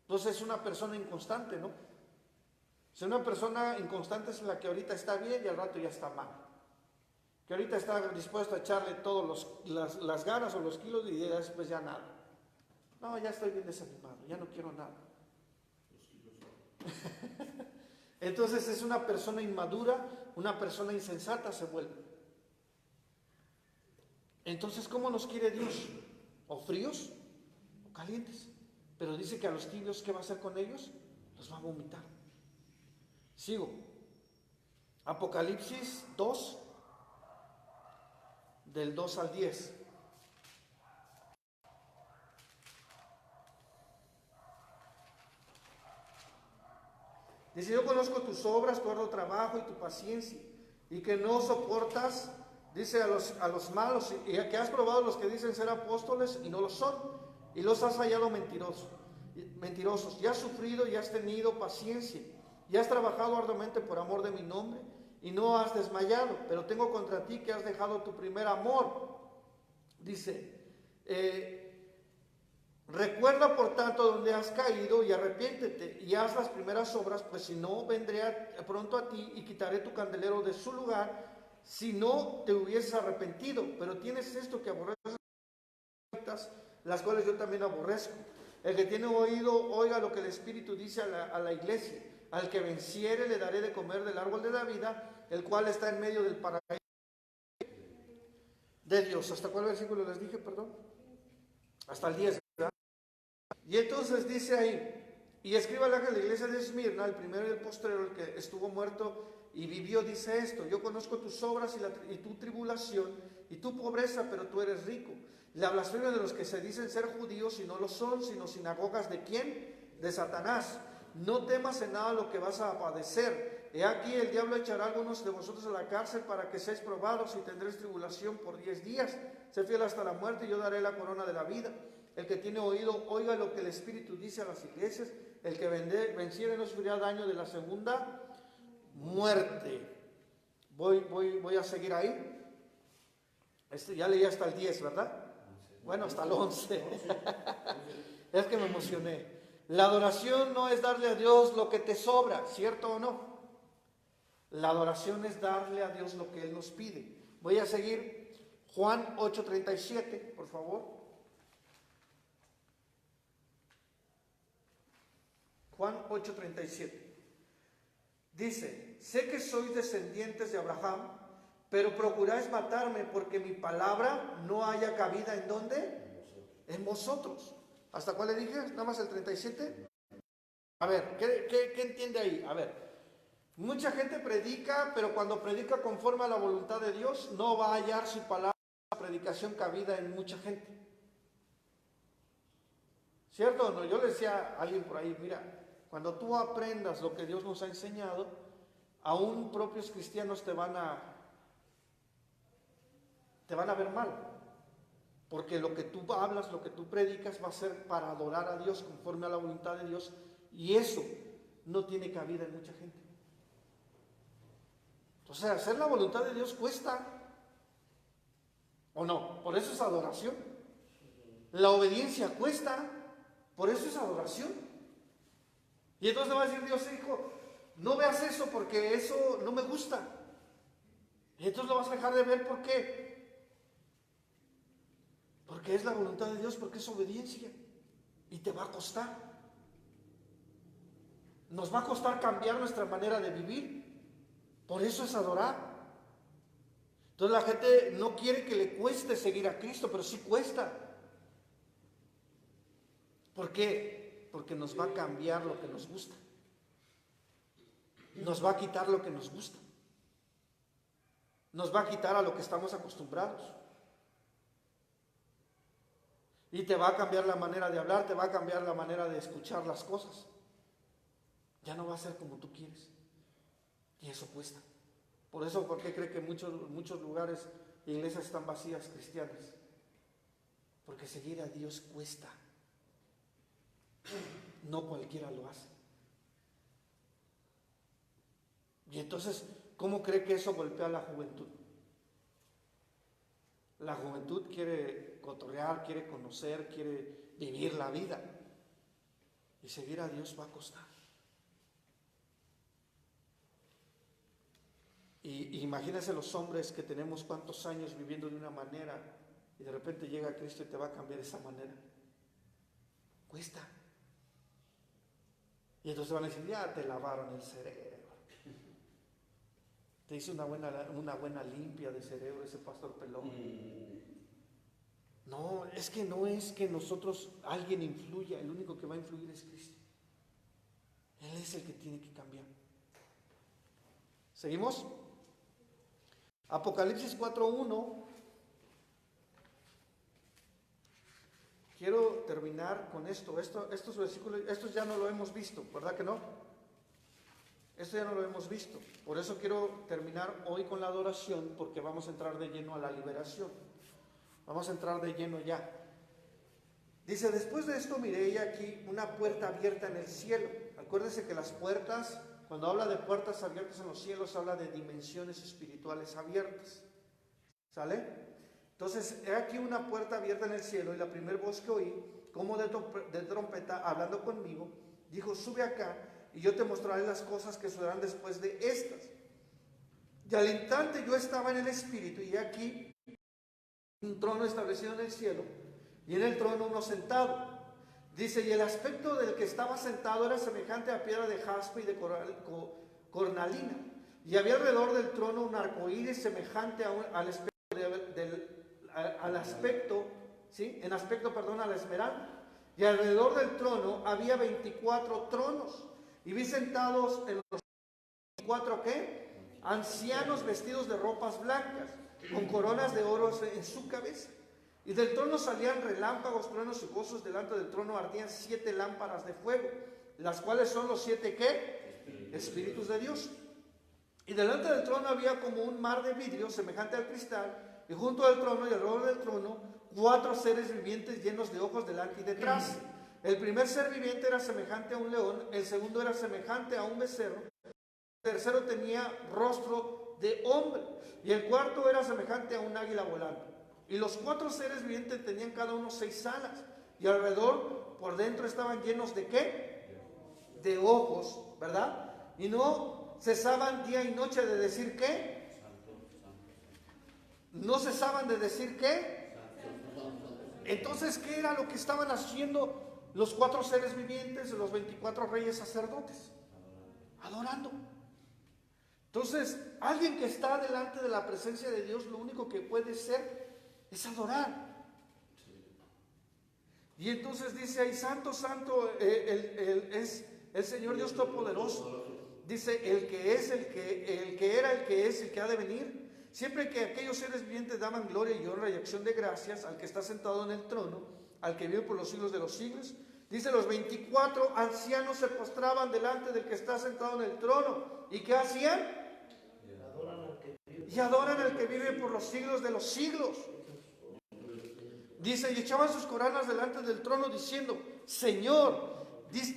Entonces es una persona inconstante, ¿no? O sea, una persona inconstante es la que ahorita está bien y al rato ya está mal. Que ahorita está dispuesto a echarle todas las ganas o los kilos y después ya nada. No, ya estoy bien desanimado, ya no quiero nada. Entonces es una persona inmadura, una persona insensata se vuelve. Entonces, ¿cómo nos quiere Dios? ¿O fríos o calientes? Pero dice que a los tibios, ¿qué va a hacer con ellos? Los va a vomitar. Sigo. Apocalipsis 2, del 2 al 10. Dice, yo conozco tus obras, tu arduo trabajo y tu paciencia, y que no soportas, dice, a los malos, y que has probado los que dicen ser apóstoles y no lo son, y los has hallado mentirosos, y has sufrido y has tenido paciencia, y has trabajado arduamente por amor de mi nombre, y no has desmayado, pero tengo contra ti que has dejado tu primer amor. Dice, recuerda por tanto donde has caído y arrepiéntete y haz las primeras obras, pues si no vendré pronto a ti y quitaré tu candelero de su lugar si no te hubieses arrepentido. Pero tienes esto, que aborreces las cuales yo también aborrezco. El que tiene oído, oiga lo que el Espíritu dice a la iglesia. Al que venciere le daré de comer del árbol de la vida, el cual está en medio del paraíso de Dios. ¿Hasta cuál versículo les dije, perdón? Hasta el 10, ¿verdad? Y entonces dice ahí, y escriba al ángel de la iglesia de Esmirna, el primero y el postrero, el que estuvo muerto y vivió, dice esto: yo conozco tus obras y tu tribulación y tu pobreza, pero tú eres rico. La blasfemia de los que se dicen ser judíos y no lo son, sino sinagogas ¿de quién? De Satanás. No temas en nada lo que vas a padecer. He aquí, el diablo echará a algunos de vosotros a la cárcel para que seáis probados y tendréis tribulación por 10 días. Sé fiel hasta la muerte y yo daré la corona de la vida. El que tiene oído, oiga lo que el Espíritu dice a las iglesias. El que venciere no sufrirá daño de la segunda muerte. Voy a seguir ahí. Ya leí hasta el 10, ¿verdad? Bueno, hasta el 11. Es que me emocioné. La adoración no es darle a Dios lo que te sobra, ¿cierto o no? La adoración es darle a Dios lo que Él nos pide. Voy a seguir Juan 8:37, por favor. Juan 8:37. Dice: sé que sois descendientes de Abraham, pero procuráis matarme porque mi palabra no haya cabida ¿en dónde? En vosotros. ¿Hasta cuál le dije? ¿Nada más el 37? A ver, ¿qué entiende ahí? A ver, mucha gente predica, pero cuando predica conforme a la voluntad de Dios, no va a hallar su palabra, la predicación cabida en mucha gente. ¿Cierto o no? Yo le decía a alguien por ahí, mira, cuando tú aprendas lo que Dios nos ha enseñado, aún propios cristianos te van a ver mal. Porque lo que tú hablas, lo que tú predicas va a ser para adorar a Dios conforme a la voluntad de Dios, y eso no tiene cabida en mucha gente. Entonces, hacer la voluntad de Dios cuesta, ¿o no? Por eso es adoración. La obediencia cuesta, por eso es adoración. Y entonces va a decir Dios: hijo, no veas eso porque eso no me gusta. Y entonces lo vas a dejar de ver, ¿por qué? Porque es la voluntad de Dios, porque es obediencia. Y te va a costar. Nos va a costar cambiar nuestra manera de vivir. Por eso es adorar. Entonces la gente no quiere que le cueste seguir a Cristo, pero sí cuesta. ¿Por qué? Porque nos va a cambiar lo que nos gusta. Nos va a quitar lo que nos gusta. Nos va a quitar a lo que estamos acostumbrados. Y te va a cambiar la manera de hablar, te va a cambiar la manera de escuchar las cosas. Ya no va a ser como tú quieres. Y eso cuesta. Por eso, ¿por qué cree que muchos lugares, iglesias están vacías cristianas? Porque seguir a Dios cuesta. No cualquiera lo hace. Y entonces, ¿cómo cree que eso golpea a la juventud? La juventud quiere cotorrear, quiere conocer, quiere vivir la vida. Y seguir a Dios va a costar. Y imagínense los hombres que tenemos cuántos años viviendo de una manera y de repente llega Cristo y te va a cambiar esa manera. Cuesta. Y entonces van a decir: ya te lavaron el cerebro. Te hizo una buena limpia de cerebro ese pastor pelón. No, es que no es que nosotros, alguien influya, el único que va a influir es Cristo. Él es el que tiene que cambiar. ¿Seguimos? Apocalipsis 4:1. Quiero terminar con esto. Estos versículos, estos ya no lo hemos visto, ¿verdad que no? Esto ya no lo hemos visto. Por eso quiero terminar hoy con la adoración, porque vamos a entrar de lleno a la liberación. Vamos a entrar de lleno ya. Dice: después de esto miré y aquí una puerta abierta en el cielo. Acuérdense que las puertas, cuando habla de puertas abiertas en los cielos, habla de dimensiones espirituales abiertas. ¿Sale? Entonces, he aquí una puerta abierta en el cielo, y la primera voz que oí, como de trompeta, hablando conmigo, dijo: sube acá, y yo te mostraré las cosas que sucederán después de estas. Y al instante yo estaba en el Espíritu, y aquí un trono establecido en el cielo, y en el trono uno sentado. Dice, y el aspecto del que estaba sentado era semejante a piedra de jaspe y de cornalina. Y había alrededor del trono un arcoíris semejante al aspecto, ¿sí? En aspecto, perdón, a la esmeralda. Y alrededor del trono había 24 tronos. Y vi sentados en los 24, ¿qué? Ancianos vestidos de ropas blancas, con coronas de oro en su cabeza. Y del trono salían relámpagos, truenos y cosas. Delante del trono ardían 7 lámparas de fuego, las cuales son los 7, ¿qué? Espíritus de Dios. Y delante del trono había como un mar de vidrio semejante al cristal, y junto al trono y alrededor del trono 4 seres vivientes llenos de ojos delante y detrás. El primer ser viviente era semejante a un león, el segundo era semejante a un becerro, el tercero tenía rostro de hombre, y el cuarto era semejante a un águila volando. Y los 4 seres vivientes tenían cada uno 6 alas, y alrededor, por dentro, estaban llenos de ¿qué? De ojos, ¿verdad? Y no cesaban día y noche de decir ¿qué? No cesaban de decir ¿qué? Entonces, ¿qué era lo que estaban haciendo los 4 seres vivientes, los 24 reyes sacerdotes? Adorando. Entonces, alguien que está delante de la presencia de Dios, lo único que puede ser es adorar. Y entonces dice ahí, santo, santo, es el Señor Dios Todopoderoso. Dice, el que es, el que era, el que es, el que ha de venir. Siempre que aquellos seres vivientes daban gloria y honra y acción de gracias al que está sentado en el trono, al que vive por los siglos de los siglos. Dice, los 24 ancianos se postraban delante del que está sentado en el trono. ¿Y qué hacían? Y adoran al que vive por los siglos de los siglos. Dice, y echaban sus coronas delante del trono diciendo, Señor,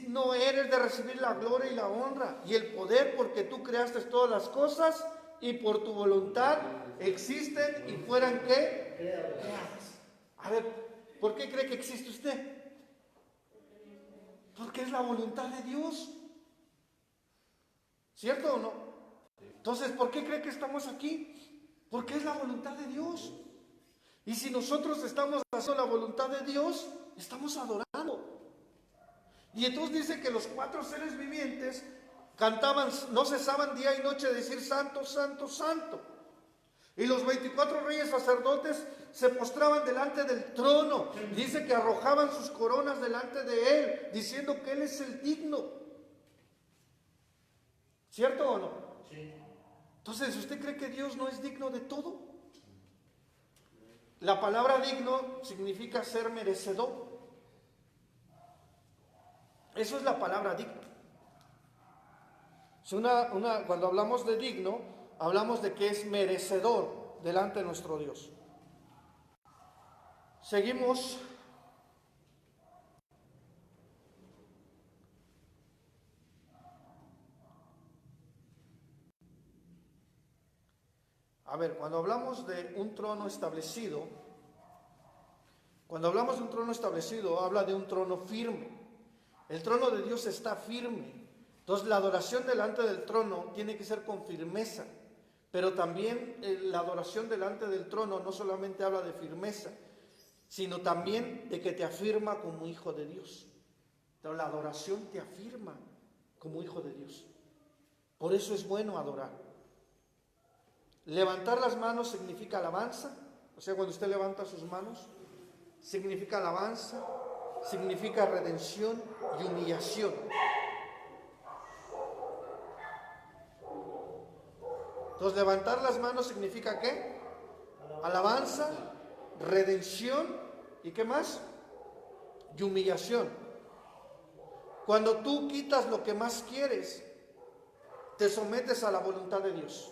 no eres de recibir la gloria y la honra y el poder, porque tú creaste todas las cosas y por tu voluntad existen y fueran ¿qué? Creadas. A ver, ¿por qué cree que existe usted? Porque es la voluntad de Dios. ¿Cierto o no? Entonces, ¿por qué cree que estamos aquí? Porque es la voluntad de Dios. Y si nosotros estamos haciendo la voluntad de Dios, estamos adorando. Y entonces dice que los 4 seres vivientes cantaban, no cesaban día y noche de decir santo, santo, santo. Y los 24 reyes sacerdotes se postraban delante del trono. Dice que arrojaban sus coronas delante de él, diciendo que él es el digno. ¿Cierto o no? Sí. Entonces, ¿usted cree que Dios no es digno de todo? La palabra digno significa ser merecedor. Eso es la palabra digno. Cuando hablamos de digno, hablamos de que es merecedor delante de nuestro Dios. Seguimos. A ver, cuando hablamos de un trono establecido, habla de un trono firme. El trono de Dios está firme. Entonces la adoración delante del trono tiene que ser con firmeza. Pero también la adoración delante del trono no solamente habla de firmeza, sino también de que te afirma como hijo de Dios. Pero la adoración te afirma como hijo de Dios. Por eso es bueno adorar. Levantar las manos significa alabanza. O sea, cuando usted levanta sus manos, significa alabanza, significa redención y humillación. Entonces, levantar las manos significa ¿qué? Alabanza, redención y ¿qué más? Y humillación. Cuando tú quitas lo que más quieres, te sometes a la voluntad de Dios.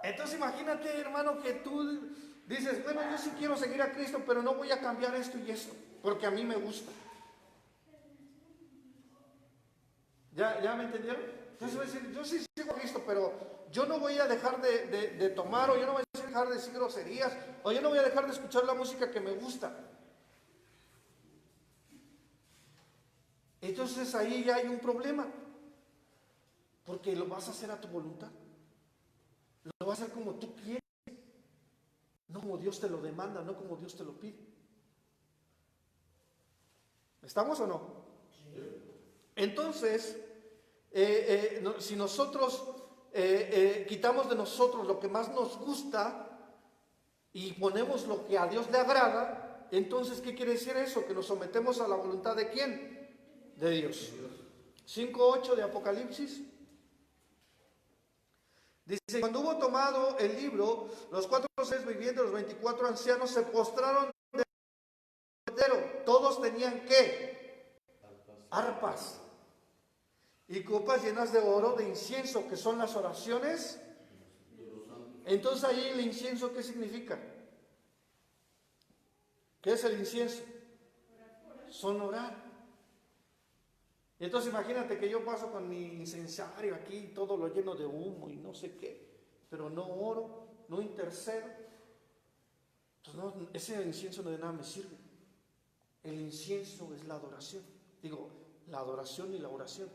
Entonces imagínate, hermano, que tú dices, bueno, yo sí quiero seguir a Cristo, pero no voy a cambiar esto y esto, porque a mí me gusta. ¿Ya me entendieron? Entonces voy a decir, yo sí sigo a Cristo, pero yo no voy a dejar de tomar, o yo no voy a dejar de decir groserías, o yo no voy a dejar de escuchar la música que me gusta. Entonces ahí ya hay un problema, porque lo vas a hacer a tu voluntad. Lo vas a hacer como tú quieres. no como Dios te lo demanda, no como Dios te lo pide. ¿Estamos o no? Entonces, si nosotros quitamos de nosotros lo que más nos gusta y ponemos lo que a Dios le agrada, entonces, ¿qué quiere decir eso? Que nos sometemos a la voluntad ¿de quién? De Dios. 5:8 de Apocalipsis. Dice, cuando hubo tomado el libro, los 4 seres vivientes, los 24 ancianos se postraron de entero. Todos tenían ¿qué? Arpas y copas llenas de oro, de incienso, que son las oraciones. Entonces ahí el incienso, ¿qué significa? ¿Qué es el incienso? Son orar. Y entonces imagínate que yo paso con mi incensario aquí, todo lo lleno de humo y no sé qué, pero no oro, no intercedo. Entonces no, ese incienso de nada me sirve. El incienso es la adoración. Digo, la adoración y la oración.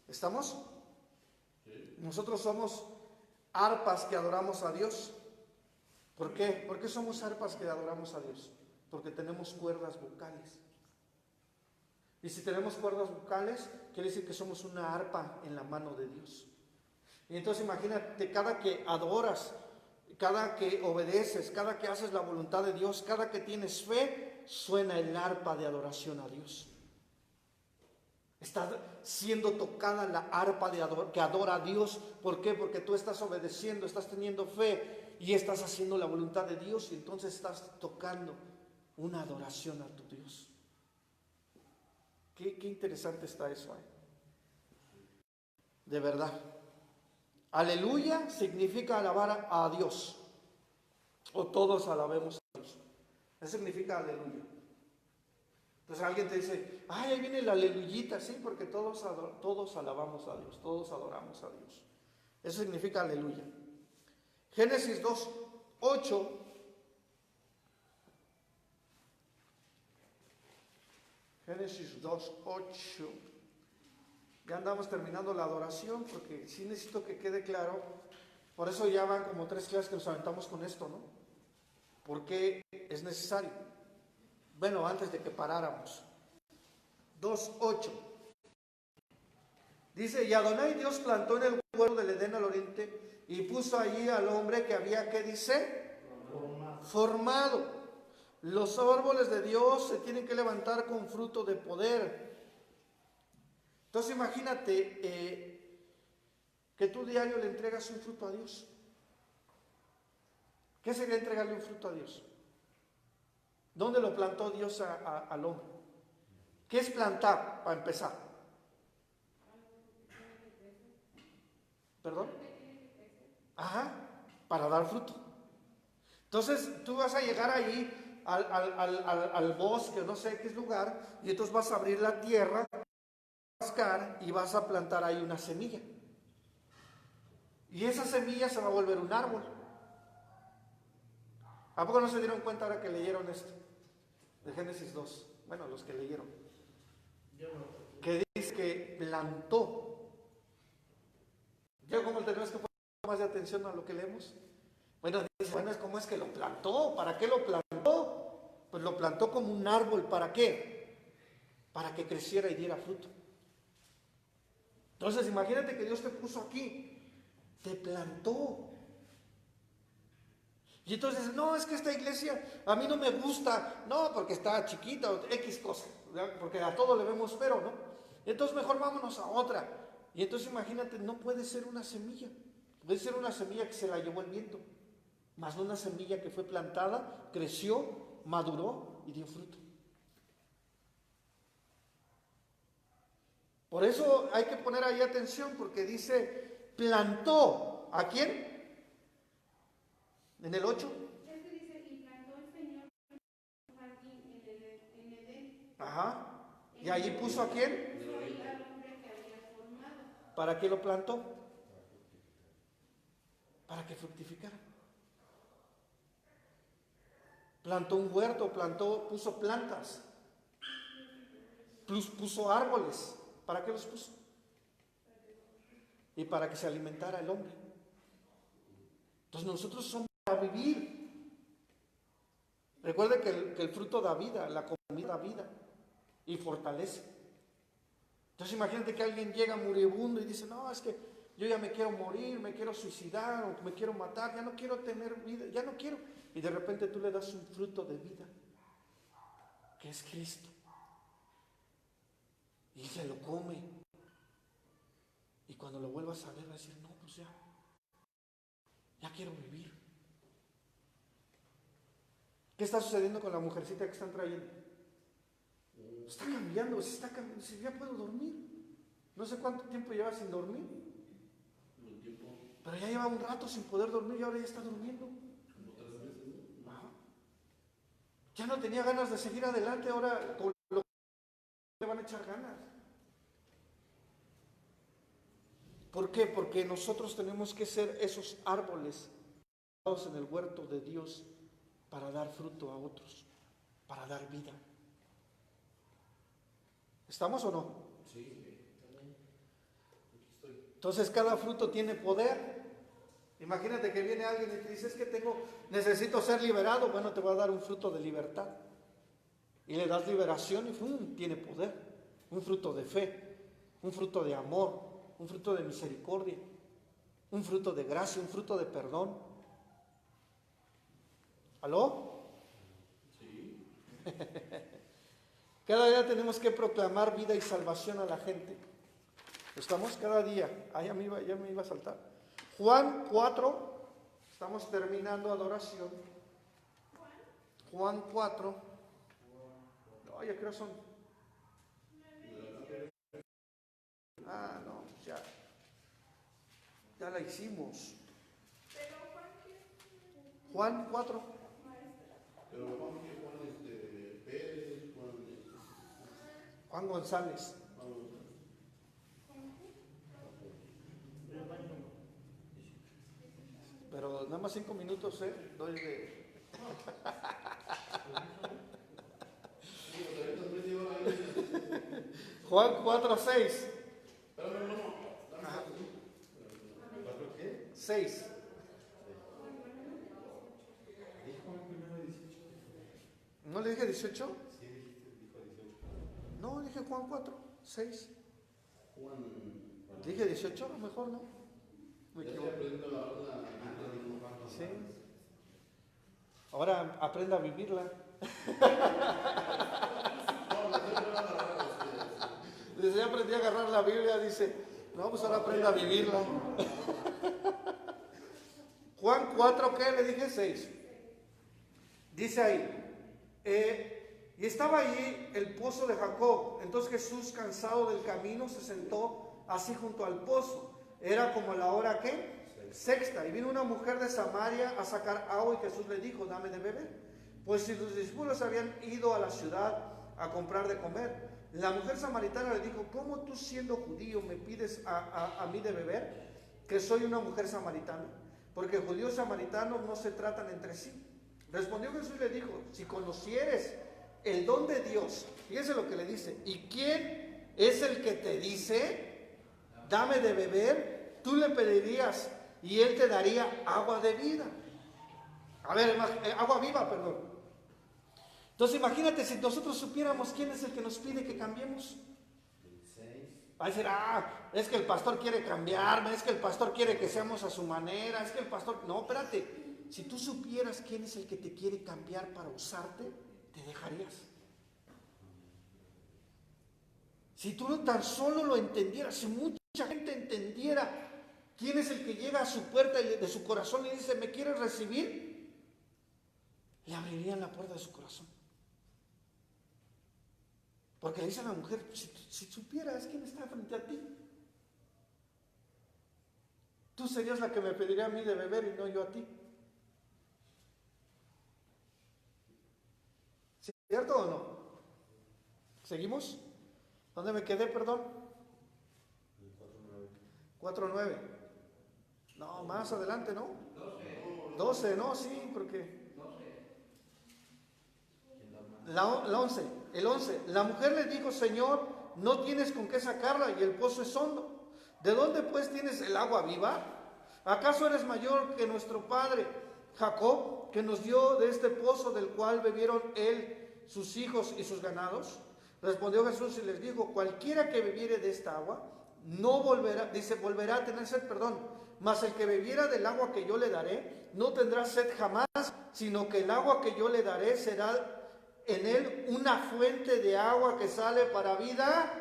¿Estamos? Sí. Nosotros somos arpas que adoramos a Dios. ¿Por qué? ¿Por qué somos arpas que adoramos a Dios? Porque tenemos cuerdas vocales. Y si tenemos cuerdas vocales, quiere decir que somos una arpa en la mano de Dios. Y entonces imagínate, cada que adoras, cada que obedeces, cada que haces la voluntad de Dios, cada que tienes fe, suena el arpa de adoración a Dios. Está siendo tocada la arpa que adora a Dios. ¿Por qué? Porque tú estás obedeciendo, estás teniendo fe y estás haciendo la voluntad de Dios y entonces estás tocando una adoración a tu Dios. Qué interesante está eso, de verdad. Aleluya significa alabar a Dios, o todos alabemos a Dios. Eso significa aleluya. Entonces alguien te dice, ay, ahí viene la aleluyita, sí, porque todos alabamos a Dios, todos adoramos a Dios. Eso significa aleluya. Génesis 2:8. Génesis 2:8. Ya andamos terminando la adoración porque sí necesito que quede claro. Por eso ya van como 3 clases que nos aventamos con esto, ¿no? Porque es necesario. Bueno, antes de que paráramos. 2:8. Dice, y Adonai Dios plantó en el huerto del Edén al oriente y puso allí al hombre que había, ¿qué dice? Formado. Los árboles de Dios se tienen que levantar con fruto de poder. Entonces imagínate que tú diario le entregas un fruto a Dios. ¿Qué sería entregarle un fruto a Dios? ¿Dónde lo plantó Dios al hombre? ¿Qué es plantar para empezar? ¿Perdón? Ajá, para dar fruto. Entonces tú vas a llegar ahí al bosque, no sé qué lugar, y entonces vas a abrir la tierra, rascar y vas a plantar ahí una semilla. Y esa semilla se va a volver un árbol. ¿A poco no se dieron cuenta ahora que leyeron esto? De Génesis 2. Bueno, los que leyeron. Que dice que plantó. ¿Ya cómo tenemos que poner más de atención a lo que leemos? Bueno, dice, ¿cómo es que lo plantó? ¿Para qué lo plantó? Pues lo plantó como un árbol. ¿Para qué? Para que creciera y diera fruto. Entonces, imagínate que Dios te puso aquí, te plantó. Y entonces, no, es que esta iglesia a mí no me gusta, no, porque está chiquita o X cosa, porque a todo le vemos pero, ¿no? Entonces mejor vámonos a otra. Y entonces imagínate, no puede ser una semilla, puede ser una semilla que se la llevó el viento, más no una semilla que fue plantada, creció, maduró y dio fruto. Por eso hay que poner ahí atención, porque dice, plantó, ¿a quién? En el 8. Es que dice, y plantó el Señor un jardín en Edén. Ajá. ¿Y allí puso a quién? Puso ahí al hombre que había formado. ¿Para qué lo plantó? Para que fructificara. Plantó un huerto, puso plantas, puso árboles. ¿Para qué los puso? Y para que se alimentara el hombre. Entonces nosotros somos vivir. Recuerde que el fruto da vida, la comida da vida y fortalece. Entonces imagínate que alguien llega moribundo y dice, no, es que yo ya me quiero morir, me quiero suicidar o me quiero matar, ya no quiero tener vida, ya no quiero. Y de repente tú le das un fruto de vida, que es Cristo. Y se lo come. Y cuando lo vuelvas a ver va a decir, no, pues ya quiero vivir. ¿Qué está sucediendo con la mujercita que están trayendo? Está cambiando, si ya puedo dormir. No sé cuánto tiempo lleva sin dormir. Pero ya lleva un rato sin poder dormir y ahora ya está durmiendo. Ya no tenía ganas de seguir adelante, ahora con lo que le van a echar ganas. ¿Por qué? Porque nosotros tenemos que ser esos árboles en el huerto de Dios para dar fruto a otros, para dar vida. ¿Estamos o no? Sí, también. Entonces cada fruto tiene poder. Imagínate que viene alguien y te dice, es que necesito ser liberado. Bueno, te voy a dar un fruto de libertad. Y le das liberación y tiene poder. Un fruto de fe, un fruto de amor, un fruto de misericordia, un fruto de gracia, un fruto de perdón. ¿Aló? Sí. Cada día tenemos que proclamar vida y salvación a la gente. Estamos cada día. Ya me iba a saltar. Juan 4. Estamos terminando adoración. Juan 4. No, ya creo son. No, ya la hicimos. Juan 4. Pero vamos que Juan Pérez, Juan González. Pero nada más 5 minutos, doy de... Juan 4:6. 6. ¿No le dije 18? No, dije Juan 4:6. Dije 18, a lo mejor no. Me equivoqué. Sí. Ahora aprenda a vivirla. Dice, ya aprendí a agarrar la Biblia, dice, no, pues ahora aprenda a vivirla. Juan 4, ¿qué? Le dije 6. Dice ahí, y estaba allí el pozo de Jacob. Entonces Jesús, cansado del camino, se sentó así junto al pozo. Era como la hora, ¿qué? Sexta. Y vino una mujer de Samaria a sacar agua y Jesús le dijo, dame de beber. Pues si sus discípulos habían ido a la ciudad a comprar de comer. La mujer samaritana le dijo, ¿cómo tú siendo judío me pides a mí de beber? Que soy una mujer samaritana. Porque judíos y samaritanos no se tratan entre sí. Respondió Jesús y le dijo, si conocieres el don de Dios, fíjese lo que le dice, ¿y quién es el que te dice, dame de beber? Tú le pedirías y él te daría agua de vida. A ver, agua viva, perdón. Entonces imagínate si nosotros supiéramos quién es el que nos pide que cambiemos. Va a decir, es que el pastor quiere cambiarme, es que el pastor quiere que seamos a su manera, es que el pastor... No, espérate, si tú supieras quién es el que te quiere cambiar para usarte, te dejarías. Si tú tan solo lo entendieras, si mucha gente entendiera quién es el que llega a su puerta de su corazón y dice, ¿me quieres recibir? Le abrirían la puerta de su corazón. Porque le dice a la mujer, si supieras quién está frente a ti, tú serías la que me pediría a mí de beber y no yo a ti. ¿Cierto o no? ¿Seguimos? ¿Dónde me quedé, perdón? 4:9. No, más adelante, ¿no? 12, no, sí, porque... El 11. La mujer le dijo, Señor, no tienes con qué sacarla y el pozo es hondo. ¿De dónde pues tienes el agua viva? ¿Acaso eres mayor que nuestro padre Jacob, que nos dio de este pozo del cual bebieron él, sus hijos y sus ganados? Respondió Jesús y les dijo, cualquiera que bebiere de esta agua, no volverá, dice, volverá a tener sed, perdón, mas el que bebiera del agua que yo le daré, no tendrá sed jamás, sino que el agua que yo le daré será en él una fuente de agua que sale para vida.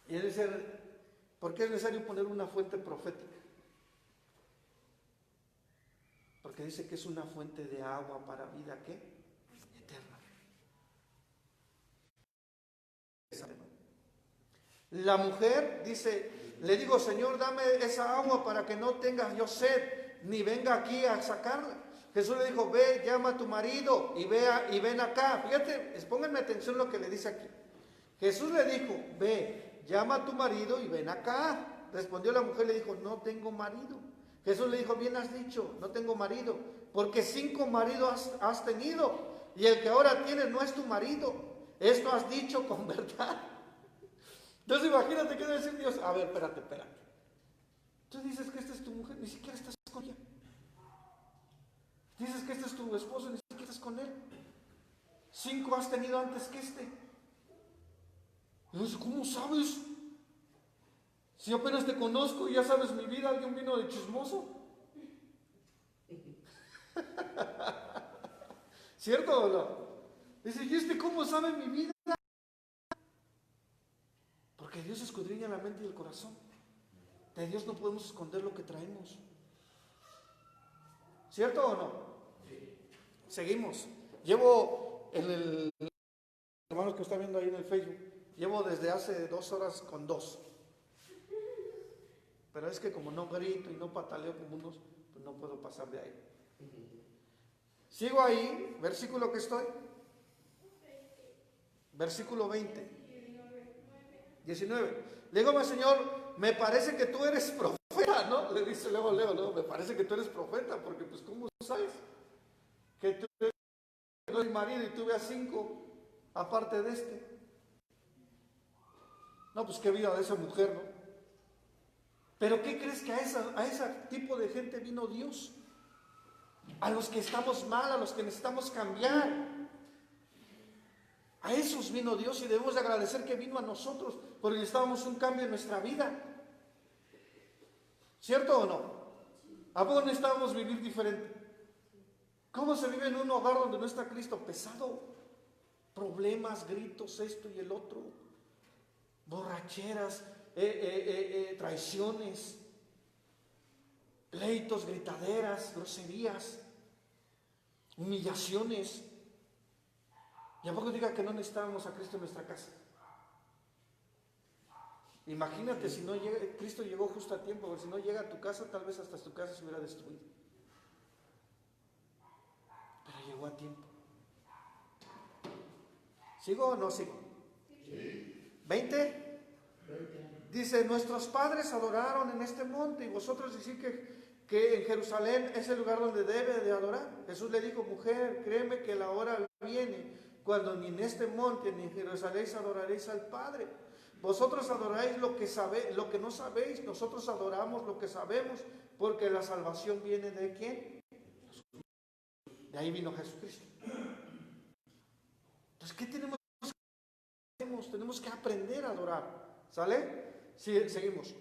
Y él dice, ¿por qué es necesario poner una fuente profética? Porque dice que es una fuente de agua para vida, ¿qué? Eterna. La mujer dice, le digo, Señor, dame esa agua para que no tenga yo sed, ni venga aquí a sacarla. Jesús le dijo, ve, llama a tu marido y ven acá. Fíjate, pónganme atención lo que le dice aquí. Jesús le dijo, ve, llama a tu marido y ven acá. Respondió la mujer, le dijo, no tengo marido. Jesús le dijo, bien has dicho, no tengo marido, porque 5 maridos has tenido, y el que ahora tienes no es tu marido. Esto has dicho con verdad. Entonces imagínate qué debe decir Dios. A ver, espérate. Tú dices que esta es tu mujer, ni siquiera estás con ella. Dices que este es tu esposo, ni siquiera estás con él. 5 has tenido antes que este. Y yo digo, ¿cómo sabes? Si apenas te conozco y ya sabes mi vida, ¿alguien vino de chismoso? ¿Cierto o no? Dice, ¿y este cómo sabe mi vida? Porque Dios escudriña la mente y el corazón. De Dios no podemos esconder lo que traemos. ¿Cierto o no? Sí. Seguimos. Llevo en el... Hermanos que están viendo ahí en el Facebook, llevo desde hace 2 horas con 2. Pero es que como no grito y no pataleo como unos, pues no puedo pasar de ahí. Sigo ahí, versículo que estoy. Versículo 20. 19. Le digo, Señor, me parece que tú eres profeta, ¿no? Le dice luego, me parece que tú eres profeta, porque pues ¿cómo sabes? Que tú eres mi marido y tuve a 5, aparte de este. No, pues qué vida de esa mujer, ¿no? Pero ¿qué crees que a ese tipo de gente vino Dios? A los que estamos mal, a los que necesitamos cambiar. A esos vino Dios y debemos de agradecer que vino a nosotros, porque necesitábamos un cambio en nuestra vida. ¿Cierto o no? ¿A poco necesitábamos vivir diferente? ¿Cómo se vive en un hogar donde no está Cristo? Pesado. Problemas, gritos, esto y el otro. Borracheras, traiciones, pleitos, gritaderas, groserías, humillaciones. ¿Y a poco diga que no necesitábamos a Cristo en nuestra casa? Imagínate si no llega, Cristo llegó justo a tiempo, porque si no llega a tu casa, tal vez hasta tu casa se hubiera destruido. Pero llegó a tiempo. ¿Sigo o no sigo? Sí. 20. Dice, nuestros padres adoraron en este monte y vosotros decís que en Jerusalén es el lugar donde debe de adorar. Jesús le dijo, mujer, créeme que la hora viene cuando ni en este monte ni en Jerusalén adoraréis al Padre. Vosotros adoráis lo que no sabéis, nosotros adoramos lo que sabemos, porque la salvación viene ¿de quién? De ahí vino Jesucristo. Entonces, ¿qué tenemos que hacer? Tenemos que aprender a adorar. ¿Sale? Sí, seguimos.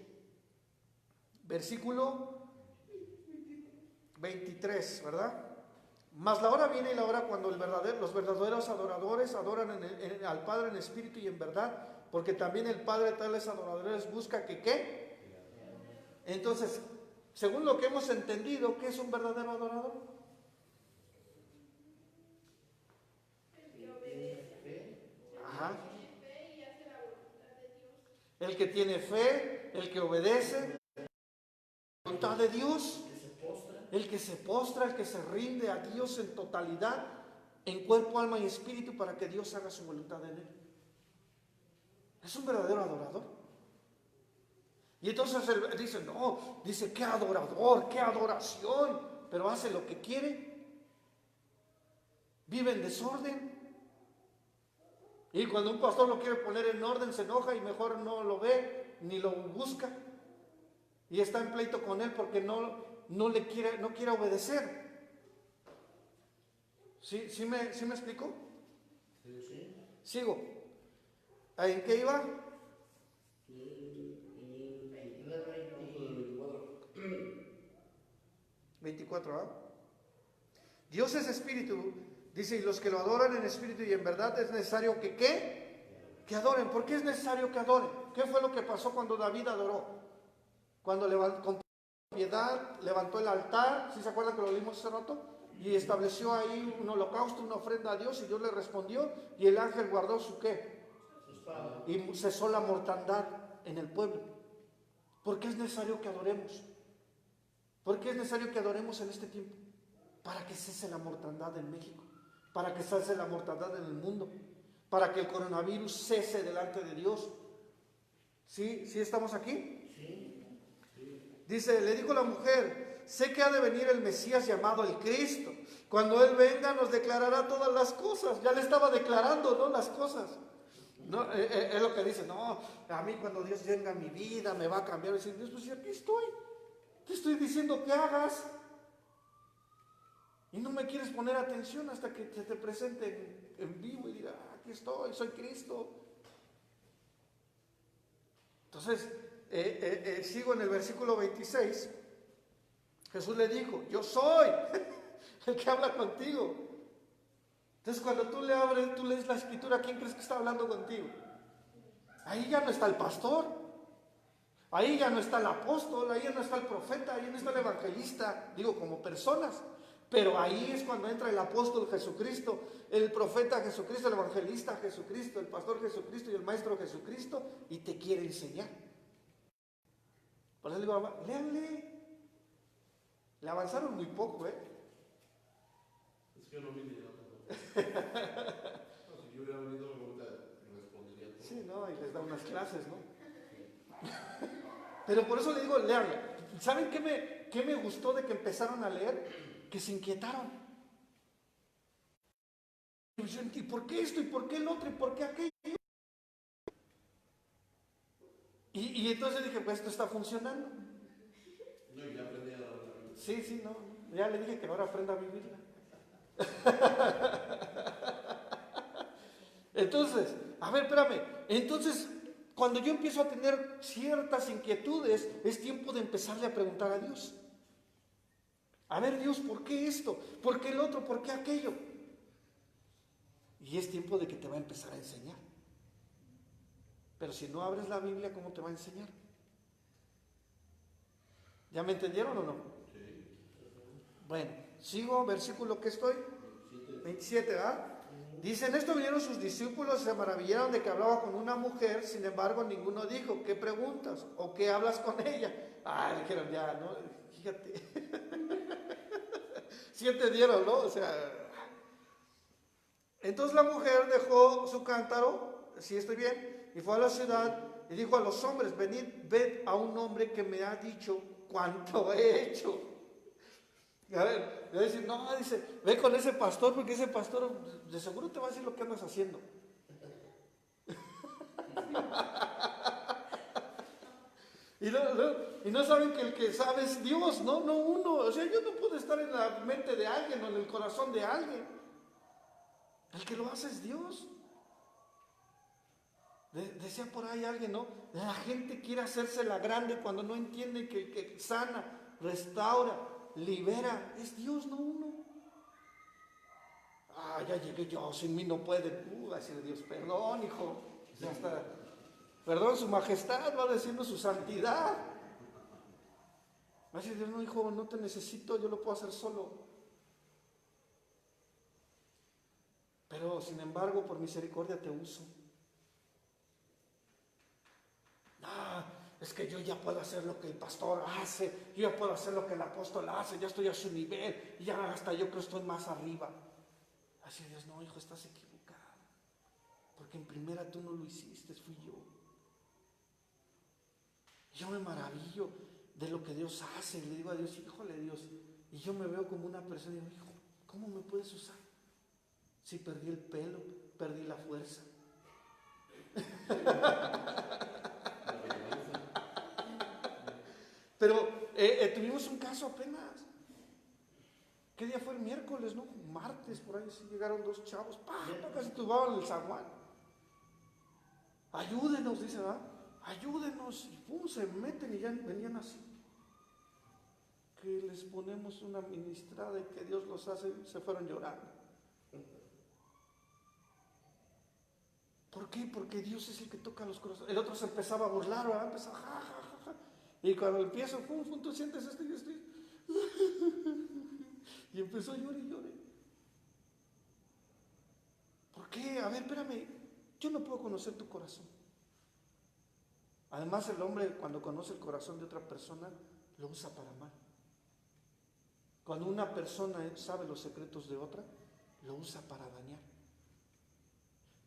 Versículo 23, ¿verdad? Mas la hora viene y la hora cuando los verdaderos adoradores adoran al Padre en espíritu y en verdad, porque también el Padre de tales adoradores busca que ¿qué? Entonces, según lo que hemos entendido, ¿qué es un verdadero adorador? El que obedece. Ajá. Y hace la voluntad de Dios. El que tiene fe, el que obedece la voluntad de Dios. El que se postra, el que se rinde a Dios en totalidad, en cuerpo, alma y espíritu, para que Dios haga su voluntad en él. Es un verdadero adorador. Y entonces él dice, no, dice, qué adorador, qué adoración, pero hace lo que quiere. Vive en desorden. Y cuando un pastor lo quiere poner en orden, se enoja y mejor no lo ve, ni lo busca. Y está en pleito con él porque no no quiere obedecer. ¿Sí me explicó? Sí. Sigo. ¿En qué iba? 24, ¿ah? Dios es espíritu, dice, y los que lo adoran en espíritu y en verdad es necesario que ¿qué? Que adoren. ¿Por qué es necesario que adoren? ¿Qué fue lo que pasó cuando David adoró? Cuando con piedad levantó el altar, ¿sí se acuerdan que lo vimos hace rato? Y estableció ahí un holocausto, una ofrenda a Dios, y Dios le respondió, y el ángel guardó su ¿qué? Y cesó la mortandad en el pueblo. ¿Por qué es necesario que adoremos? ¿Por qué es necesario que adoremos en este tiempo? Para que cese la mortandad en México, para que cese la mortandad en el mundo, para que el coronavirus cese delante de Dios. ¿Sí estamos aquí? Sí. Dice, le dijo la mujer, sé que ha de venir el Mesías llamado el Cristo. Cuando Él venga nos declarará todas las cosas. Ya le estaba declarando, ¿no? Las cosas. No, es lo que dice, no, a mí cuando Dios venga a mi vida me va a cambiar. Y dice, Dios, pues aquí estoy. Te estoy diciendo que hagas. Y no me quieres poner atención hasta que se te presente en vivo y diga, aquí estoy, soy Cristo. Entonces, sigo en el versículo 26. Jesús le dijo, yo soy el que habla contigo. Entonces, cuando tú lees la escritura, ¿quién crees que está hablando contigo? Ahí ya no está el pastor, ahí ya no está el apóstol, ahí ya no está el profeta, ahí no está el evangelista, digo, como personas. Pero ahí es cuando entra el apóstol Jesucristo, el profeta Jesucristo, el evangelista Jesucristo, el pastor Jesucristo y el maestro Jesucristo, y te quiere enseñar. Por eso le digo, léanle. Le avanzaron muy poco, ¿eh? Es que yo no vine yo tampoco. No, si yo hubiera venido, ahorita respondería todo. Sí, ¿no? Y les da unas clases, ¿no? Pero por eso le digo, léanle. ¿Saben qué me gustó de que empezaron a leer? Que se inquietaron. ¿Y por qué esto? ¿Y por qué el otro? ¿Y por qué aquello? Y entonces dije, pues esto está funcionando. No, y ya aprendí a dar la vida. Sí, no. Ya le dije que ahora aprenda a vivirla. Entonces, a ver, espérame. Entonces, cuando yo empiezo a tener ciertas inquietudes, es tiempo de empezarle a preguntar a Dios. A ver, Dios, ¿por qué esto? ¿Por qué el otro? ¿Por qué aquello? Y es tiempo de que te va a empezar a enseñar. Pero si no abres la Biblia, ¿cómo te va a enseñar? ¿Ya me entendieron o no? Sí. Bueno, sigo, versículo que estoy. 27, ¿verdad? Dice, en esto vinieron sus discípulos, se maravillaron de que hablaba con una mujer, sin embargo ninguno dijo, ¿qué preguntas? ¿O qué hablas con ella? Dijeron, ya, ¿no? Fíjate. Sí entendieron, ¿no? O sea, entonces la mujer dejó su cántaro, si estoy bien, y fue a la ciudad y dijo a los hombres, venid, ved a un hombre que me ha dicho cuánto he hecho. A ver, le voy a decir, no, dice, ve con ese pastor, porque ese pastor de seguro te va a decir lo que andas haciendo. Y no saben que el que sabe es Dios, no uno. O sea, yo no puedo estar en la mente de alguien o en el corazón de alguien. El que lo hace es Dios. Decía por ahí alguien, ¿no? La gente quiere hacerse la grande cuando no entiende que el que sana, restaura, libera, es Dios, no uno. Ya llegué yo, sin mí no pueden. Va a decir Dios, perdón, hijo. Ya está. Perdón, su majestad, va diciendo su santidad. Va a decir Dios, no, hijo, no te necesito, yo lo puedo hacer solo. Pero, sin embargo, por misericordia te uso. Es que yo ya puedo hacer lo que el pastor hace, yo ya puedo hacer lo que el apóstol hace, ya estoy a su nivel, y ya hasta yo creo que estoy más arriba. Así Dios, no, hijo, estás equivocado, porque en primera tú no lo hiciste, fui yo. Yo me maravillo de lo que Dios hace, le digo a Dios, híjole Dios, y yo me veo como una persona y digo, hijo, ¿cómo me puedes usar? Si perdí el pelo, perdí la fuerza. Pero tuvimos un caso apenas. ¿Qué día fue? El miércoles, ¿no? Martes, por ahí sí llegaron 2 chavos, casi tumbaban el zaguán. Ayúdenos, dice, ¿verdad? Ayúdenos. Y pum, se meten y ya venían así. Que les ponemos una ministrada y que Dios los hace, se fueron llorando. ¿Por qué? Porque Dios es el que toca los corazones. El otro se empezaba a burlar, ¿verdad? Empezaba, ja, ja, ja, ja. Y cuando empiezo, pum, tú sientes esto y esto. Y empezó a llorar y llorar. ¿Por qué? A ver, espérame. Yo no puedo conocer tu corazón. Además, el hombre, cuando conoce el corazón de otra persona, lo usa para mal. Cuando una persona sabe los secretos de otra, lo usa para dañar.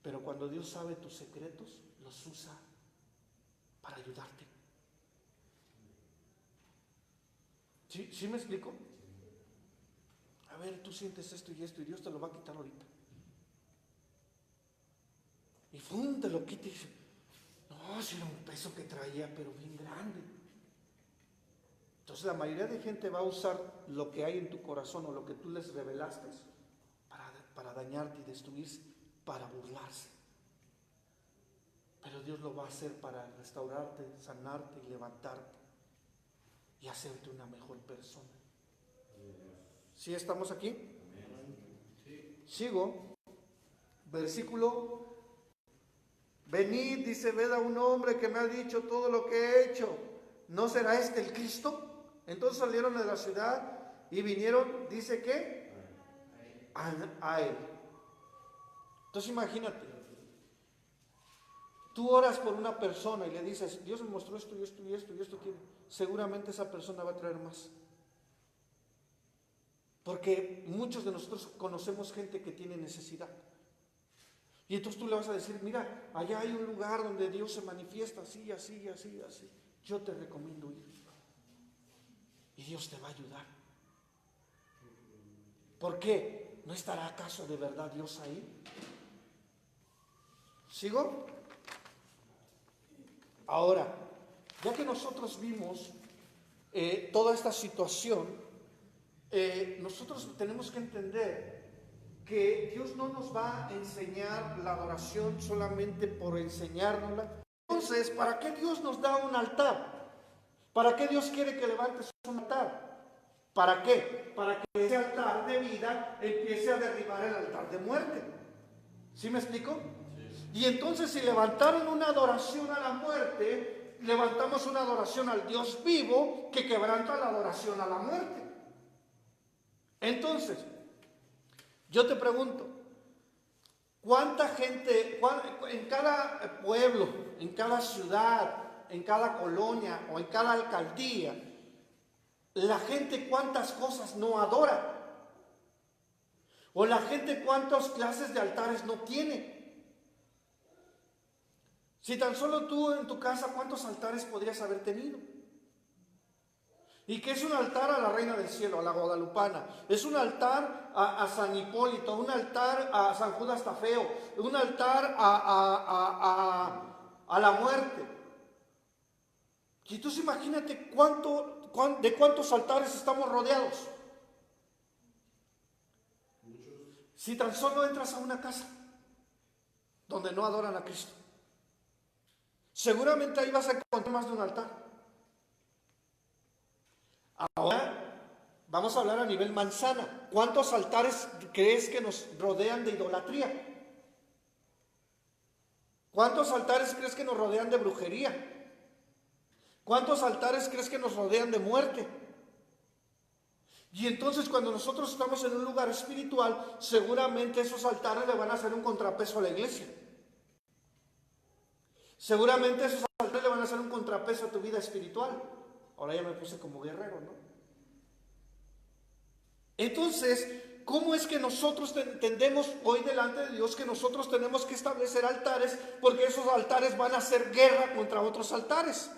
Pero cuando Dios sabe tus secretos, los usa para ayudarte. ¿Sí me explico? A ver, tú sientes esto y esto y Dios te lo va a quitar ahorita. Y ¡fum! Te lo quita y dice, no, si era un peso que traía, pero bien grande. Entonces la mayoría de gente va a usar lo que hay en tu corazón o lo que tú les revelaste para dañarte y destruirse, para burlarse. Pero Dios lo va a hacer para restaurarte, sanarte y levantarte y hacerte una mejor persona. ¿Sí estamos aquí? Sigo. Versículo. Venid, dice, ved a un hombre que me ha dicho todo lo que he hecho. ¿No será este el Cristo? Entonces salieron de la ciudad y vinieron, dice que, a él. Entonces imagínate, tú oras por una persona y le dices, Dios me mostró esto y esto y esto y esto tiene. Seguramente esa persona va a traer más. Porque muchos de nosotros conocemos gente que tiene necesidad. Y entonces tú le vas a decir, mira, allá hay un lugar donde Dios se manifiesta así, así, así, así. Yo te recomiendo ir. Y Dios te va a ayudar. ¿Por qué? ¿No estará acaso de verdad Dios ahí? ¿Sigo? Ahora, ya que nosotros vimos toda esta situación, nosotros tenemos que entender que Dios no nos va a enseñar la adoración solamente por enseñárnosla. Entonces, ¿para qué Dios nos da un altar? ¿Para qué Dios quiere que levantes un altar? ¿Para qué? Para que ese altar de vida empiece a derribar el altar de muerte. ¿Sí me explico? Y entonces, si levantaron una adoración a la muerte, levantamos una adoración al Dios vivo que quebranta la adoración a la muerte. Entonces, yo te pregunto, ¿cuánta gente en cada pueblo, en cada ciudad, en cada colonia o en cada alcaldía, la gente cuántas cosas no adora? ¿O la gente cuántas clases de altares no tiene? Si tan solo tú en tu casa, ¿cuántos altares podrías haber tenido? ¿Y qué es un altar a la Reina del Cielo, a la Guadalupana? Es un altar a San Hipólito, un altar a San Judas Tafeo, un altar a la muerte. Y entonces imagínate de cuántos altares estamos rodeados. Si tan solo entras a una casa donde no adoran a Cristo, seguramente ahí vas a encontrar más de un altar. Ahora vamos a hablar a nivel manzana. ¿Cuántos altares crees que nos rodean de idolatría? ¿Cuántos altares crees que nos rodean de brujería? ¿Cuántos altares crees que nos rodean de muerte? Y entonces cuando nosotros estamos en un lugar espiritual, seguramente esos altares le van a hacer un contrapeso a la iglesia. Seguramente esos altares le van a hacer un contrapeso a tu vida espiritual. Ahora ya me puse como guerrero, ¿no? Entonces, ¿cómo es que nosotros entendemos hoy delante de Dios que nosotros tenemos que establecer altares? Porque esos altares van a hacer guerra contra otros altares.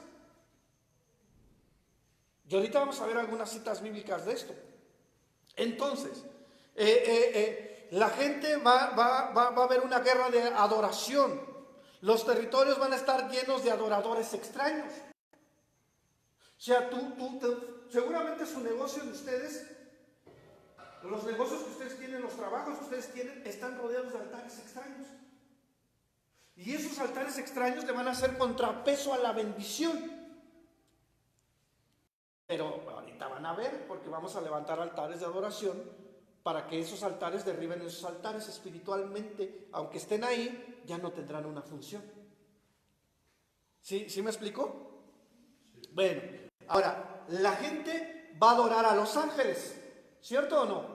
Y ahorita vamos a ver algunas citas bíblicas de esto. Entonces, la gente va a haber una guerra de adoración. Los territorios van a estar llenos de adoradores extraños. O sea, seguramente su negocio de ustedes los negocios que ustedes tienen, los trabajos que ustedes tienen, están rodeados de altares extraños. Y esos altares extraños le van a hacer contrapeso a la bendición. Pero ahorita van a ver, porque vamos a levantar altares de adoración para que esos altares derriben esos altares espiritualmente. Aunque estén ahí, ya no tendrán una función. ¿Sí me explico? Bueno, ahora, la gente va a adorar a los ángeles, ¿cierto o no?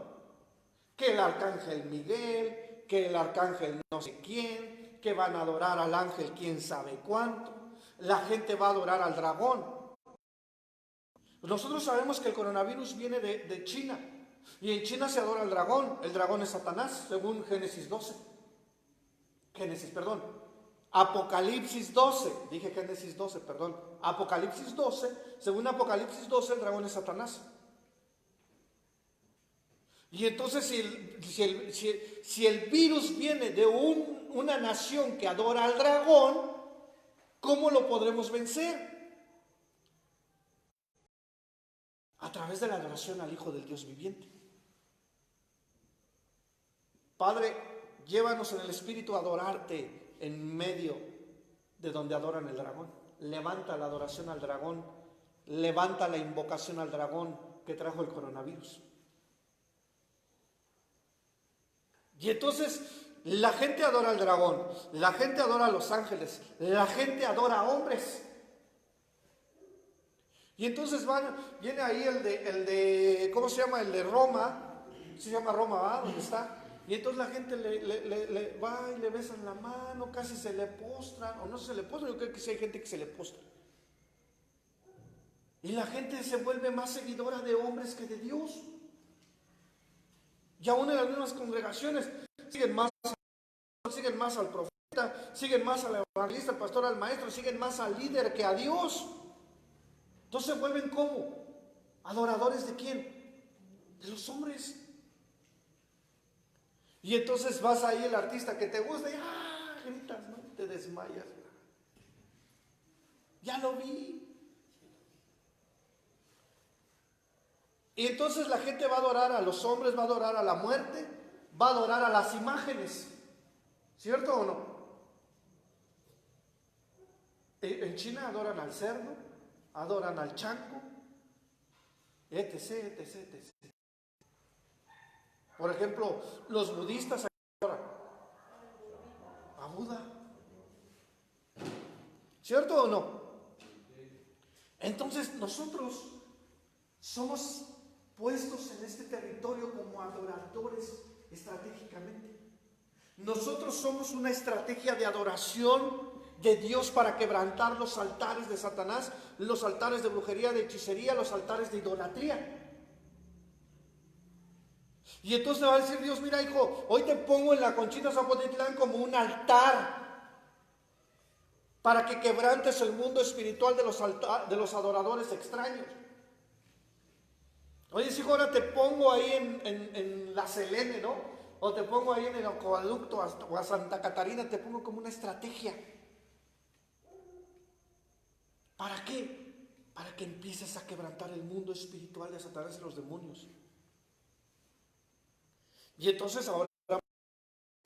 Que el arcángel Miguel, que el arcángel no sé quién, que van a adorar al ángel quién sabe cuánto. La gente va a adorar al dragón. Nosotros sabemos que el coronavirus viene de China, y en China se adora al dragón. El dragón es Satanás, según Apocalipsis 12, dije Génesis 12, perdón, Apocalipsis 12, según Apocalipsis 12, el dragón es Satanás. Y entonces si el virus viene de una nación que adora al dragón, ¿cómo lo podremos vencer? A través de la adoración al Hijo del Dios viviente. Padre, llévanos en el Espíritu a adorarte en medio de donde adoran el dragón. Levanta la adoración al dragón, levanta la invocación al dragón que trajo el coronavirus. Y entonces la gente adora al dragón, la gente adora a los ángeles, la gente adora a hombres. Y entonces viene ahí el de ¿cómo se llama? El de Roma, se llama Roma, ¿va? ¿Dónde está? Y entonces la gente le va y le besan la mano, casi se le postran, o no se le postran, yo creo que sí hay gente que se le postra. Y la gente se vuelve más seguidora de hombres que de Dios. Y aún en las mismas congregaciones siguen más al profeta, siguen más al evangelista, al pastor, al maestro, siguen más al líder que a Dios. Entonces se vuelven ¿cómo? ¿Adoradores de quién? De los hombres. Y entonces vas ahí el artista que te gusta y gritas, ¿no? Te desmayas. Ya lo vi. Y entonces la gente va a adorar a los hombres, va a adorar a la muerte, va a adorar a las imágenes. ¿Cierto o no? En China adoran al cerdo, adoran al chango, etc. Por ejemplo, los budistas adoran a Buda. ¿Cierto o no? Entonces nosotros somos puestos en este territorio como adoradores estratégicamente. Nosotros somos una estrategia de adoración de Dios para quebrantar los altares de Satanás, los altares de brujería, de hechicería, los altares de idolatría. Y entonces va a decir Dios, mira hijo, hoy te pongo en la Conchita Zapotitlán como un altar para que quebrantes el mundo espiritual de los adoradores extraños. Oye, hijo, ahora te pongo ahí en la Selene, ¿no? O te pongo ahí en el Acueducto o a Santa Catarina, te pongo como una estrategia. ¿Para qué? Para que empieces a quebrantar el mundo espiritual de Satanás y los demonios. Y entonces ahora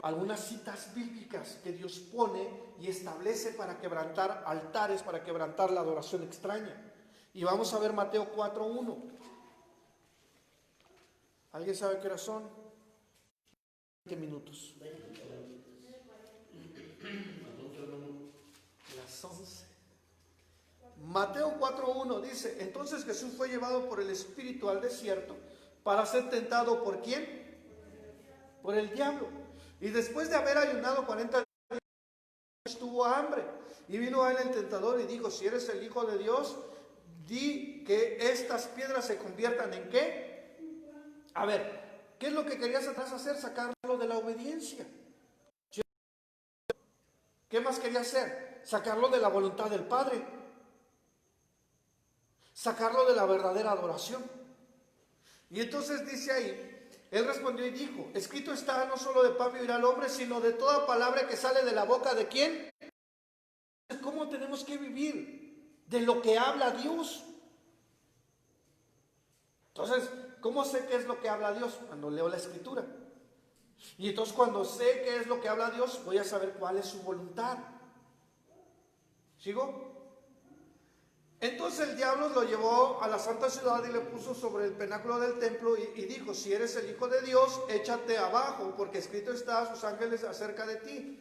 algunas citas bíblicas que Dios pone y establece para quebrantar altares, para quebrantar la adoración extraña. Y vamos a ver Mateo 4:1. ¿Alguien sabe qué hora son? 20 minutos. Las 11. Mateo 4:1 dice, entonces Jesús fue llevado por el Espíritu al desierto para ser tentado ¿por quién? Por el diablo. Y después de haber ayunado 40 días, tuvo hambre. Y vino a él el tentador y dijo, si eres el Hijo de Dios, di que estas piedras se conviertan ¿en qué? A ver, ¿qué es lo que quería Satanás hacer? Sacarlo de la obediencia. ¿Qué más quería hacer? Sacarlo de la voluntad del Padre. Sacarlo de la verdadera adoración. Y entonces dice ahí, él respondió y dijo, escrito está, no solo de pan vivirá el hombre, sino de toda palabra que sale de la boca de ¿quién? ¿Cómo tenemos que vivir? De lo que habla Dios. Entonces, ¿cómo sé qué es lo que habla Dios? Cuando leo la escritura. Y entonces cuando sé qué es lo que habla Dios, voy a saber cuál es su voluntad. ¿Sigo? Entonces el diablo lo llevó a la santa ciudad y le puso sobre el pináculo del templo y dijo: si eres el Hijo de Dios, échate abajo, porque escrito está: sus ángeles acerca de ti.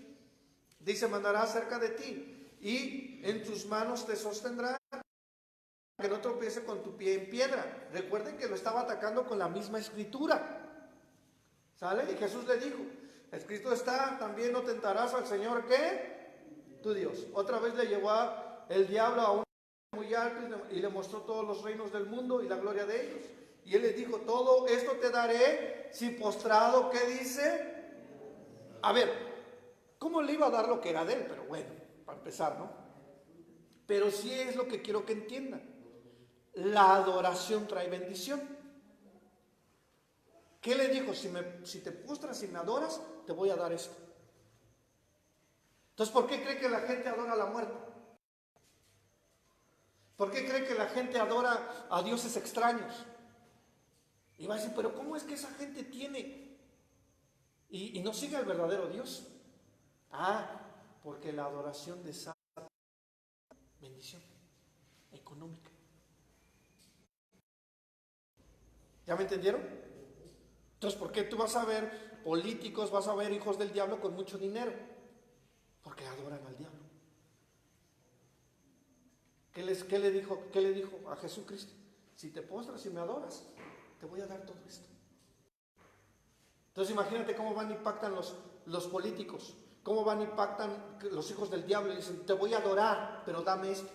Dice, mandará acerca de ti, y en tus manos te sostendrá, que no tropiece con tu pie en piedra. Recuerden que lo estaba atacando con la misma escritura. ¿Sale? Y Jesús le dijo: escrito está, también no tentarás al Señor, ¿qué? Tu Dios. Otra vez le llevó el diablo a un muy alto y le mostró todos los reinos del mundo y la gloria de ellos. Y él le dijo: todo esto te daré si postrado, ¿qué dice? A ver, ¿cómo le iba a dar lo que era de él? Pero bueno, para empezar, ¿no? Pero sí es lo que quiero que entiendan. La adoración trae bendición. ¿Qué le dijo? Si te postras y me adoras, te voy a dar esto. Entonces, ¿por qué cree que la gente adora la muerte? ¿Por qué cree que la gente adora a dioses extraños? Y va a decir, pero ¿cómo es que esa gente tiene y no sigue al verdadero Dios? Porque la adoración desata bendición económica. ¿Ya me entendieron? Entonces, ¿por qué tú vas a ver políticos, vas a ver hijos del diablo con mucho dinero? Porque adoran al diablo. ¿Qué le dijo a Jesucristo? Si te postras y me adoras, te voy a dar todo esto. Entonces imagínate cómo van y impactan los políticos, cómo van y impactan los hijos del diablo y dicen: te voy a adorar, pero dame esto.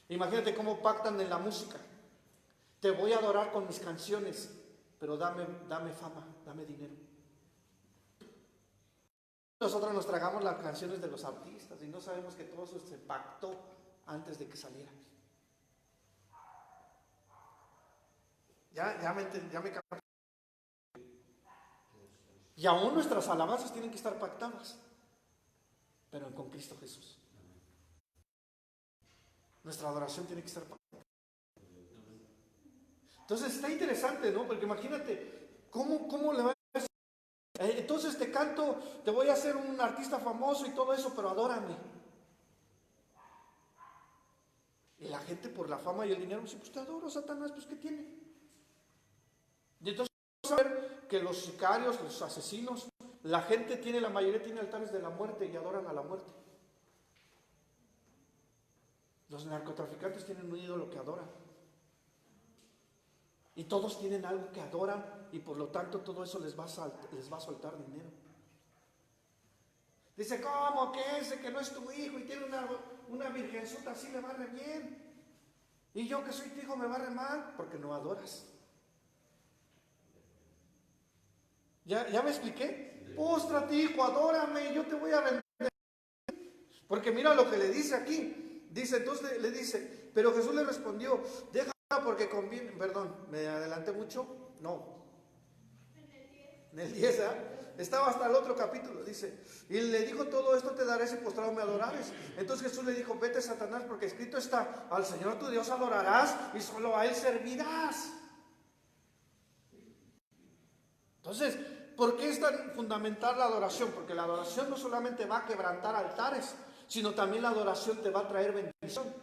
Imagínate cómo pactan en la música: te voy a adorar con mis canciones, pero dame fama, dame dinero. Nosotros nos tragamos las canciones de los artistas y no sabemos que todo eso se pactó antes de que salieran. Ya me capté. Y aún nuestras alabanzas tienen que estar pactadas, pero con Cristo Jesús. Nuestra adoración tiene que estar pactada. Entonces está interesante, ¿no? Porque imagínate, ¿cómo le va a decir? Entonces te canto, te voy a hacer un artista famoso y todo eso, pero adórame. Y la gente, por la fama y el dinero, dice: pues te adoro, Satanás, pues ¿qué tiene? Y entonces vamos a ver que los sicarios, los asesinos, la mayoría tiene altares de la muerte y adoran a la muerte. Los narcotraficantes tienen un ídolo que adoran. Y todos tienen algo que adoran y por lo tanto todo eso les va a soltar dinero. Dice: ¿cómo que ese que no es tu hijo y tiene una virgencita así le va re bien? Y yo que soy tu hijo me va re mal, porque no adoras. ¿Ya me expliqué? Póstrate, hijo, adórame y yo te voy a vender. Porque mira lo que le dice aquí. Dice, entonces le dice, pero Jesús le respondió: déjala porque conviene. Perdón, ¿me adelanté mucho? No. En el 10, estaba hasta el otro capítulo, dice. Y le dijo: todo esto te daré si postrado me adorares. Entonces Jesús le dijo: vete, Satanás, porque escrito está: al Señor tu Dios adorarás y solo a Él servirás. Entonces, ¿por qué es tan fundamental la adoración? Porque la adoración no solamente va a quebrantar altares, sino también la adoración te va a traer bendición.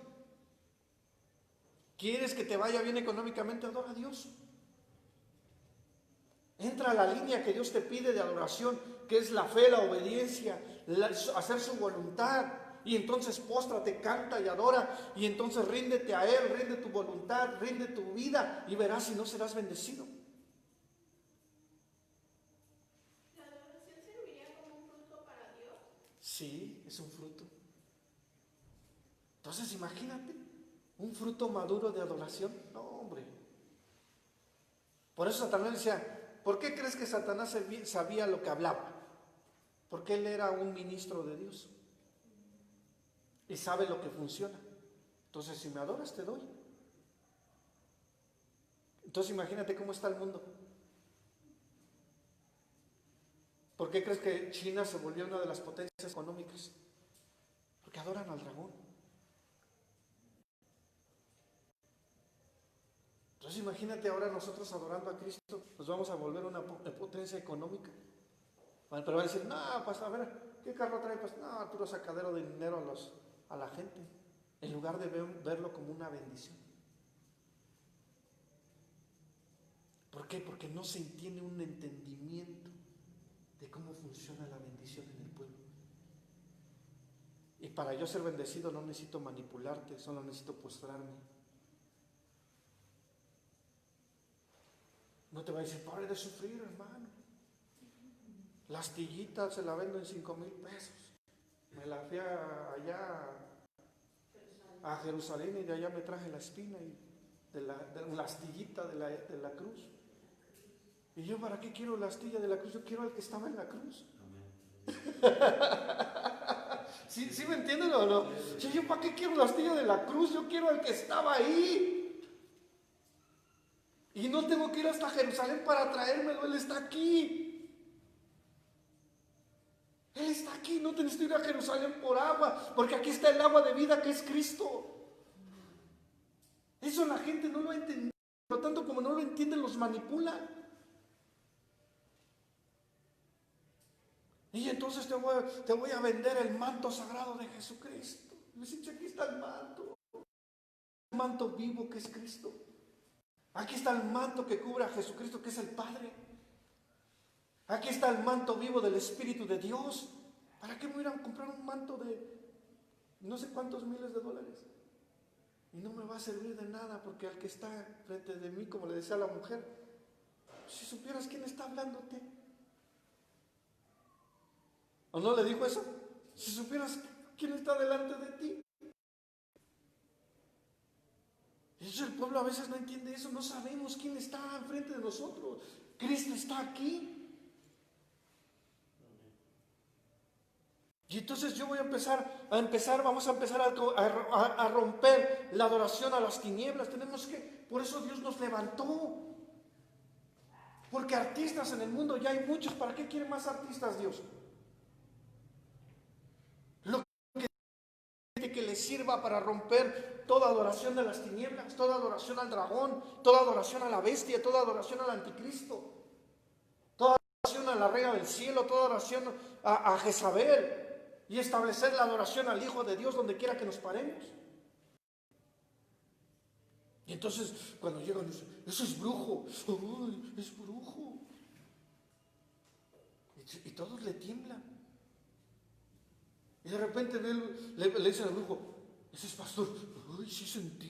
¿Quieres que te vaya bien económicamente? Adora a Dios. Entra a la línea que Dios te pide de adoración, que es la fe, la obediencia, hacer su voluntad. Y entonces póstrate, canta y adora. Y entonces ríndete a Él, rinde tu voluntad, rinde tu vida y verás si no serás bendecido. ¿La adoración serviría como un fruto para Dios? Sí, es un fruto. Entonces imagínate, un fruto maduro de adoración. No, hombre. Por eso Satanás decía: ¿por qué crees que Satanás sabía lo que hablaba? Porque él era un ministro de Dios y sabe lo que funciona. Entonces, si me adoras, te doy. Entonces imagínate cómo está el mundo. ¿Por qué crees que China se volvió una de las potencias económicas? Porque adoran al dragón. Entonces imagínate ahora nosotros adorando a Cristo, nos vamos a volver una potencia económica. Bueno, pero van a decir, no, pues a ver, ¿qué carro trae? Pues no, puro sacadero de dinero a la gente, en lugar de verlo como una bendición. ¿Por qué? Porque no se tiene un entendimiento de cómo funciona la bendición en el pueblo. Y para yo ser bendecido no necesito manipularte, solo necesito postrarme. No te va a decir, pare de sufrir, hermano. La astillita se la vendo en 5,000 pesos. Me la fui allá a Jerusalén y de allá me traje la espina y de la astillita de la cruz. Y yo, ¿para qué quiero la astilla de la cruz? Yo quiero al que estaba en la cruz. ¿Sí me entienden o no? Yo, ¿para qué quiero la astilla de la cruz? Yo quiero al que estaba ahí. Y no tengo que ir hasta Jerusalén para traérmelo, Él está aquí. Él está aquí, no necesito ir a Jerusalén por agua, porque aquí está el agua de vida que es Cristo. Eso la gente no lo ha entendido, por lo tanto como no lo entienden los manipulan. Y entonces te voy a vender el manto sagrado de Jesucristo. Me dice, aquí está el manto vivo que es Cristo. Aquí está el manto que cubre a Jesucristo, que es el Padre. Aquí está el manto vivo del Espíritu de Dios. ¿Para qué me irán a comprar un manto de no sé cuántos miles de dólares? Y no me va a servir de nada, porque al que está frente de mí, como le decía a la mujer, si supieras quién está hablándote. ¿O no le dijo eso? Si supieras quién está delante de ti. Y eso el pueblo a veces no entiende eso, no sabemos quién está enfrente de nosotros. Cristo está aquí. Y entonces yo voy a empezar, vamos a empezar a romper la adoración a las tinieblas. Por eso Dios nos levantó. Porque artistas en el mundo ya hay muchos. ¿Para qué quiere más artistas Dios? Que le sirva para romper toda adoración de las tinieblas, toda adoración al dragón, toda adoración a la bestia, toda adoración al anticristo, toda adoración a la reina del cielo, toda adoración a Jezabel, y establecer la adoración al Hijo de Dios donde quiera que nos paremos. Y entonces cuando llegan dicen, eso es brujo. ¡Ay, es brujo! Y todos le tiemblan. Y de repente le dicen al brujo, ese es pastor. ¡Ay, sí sentí!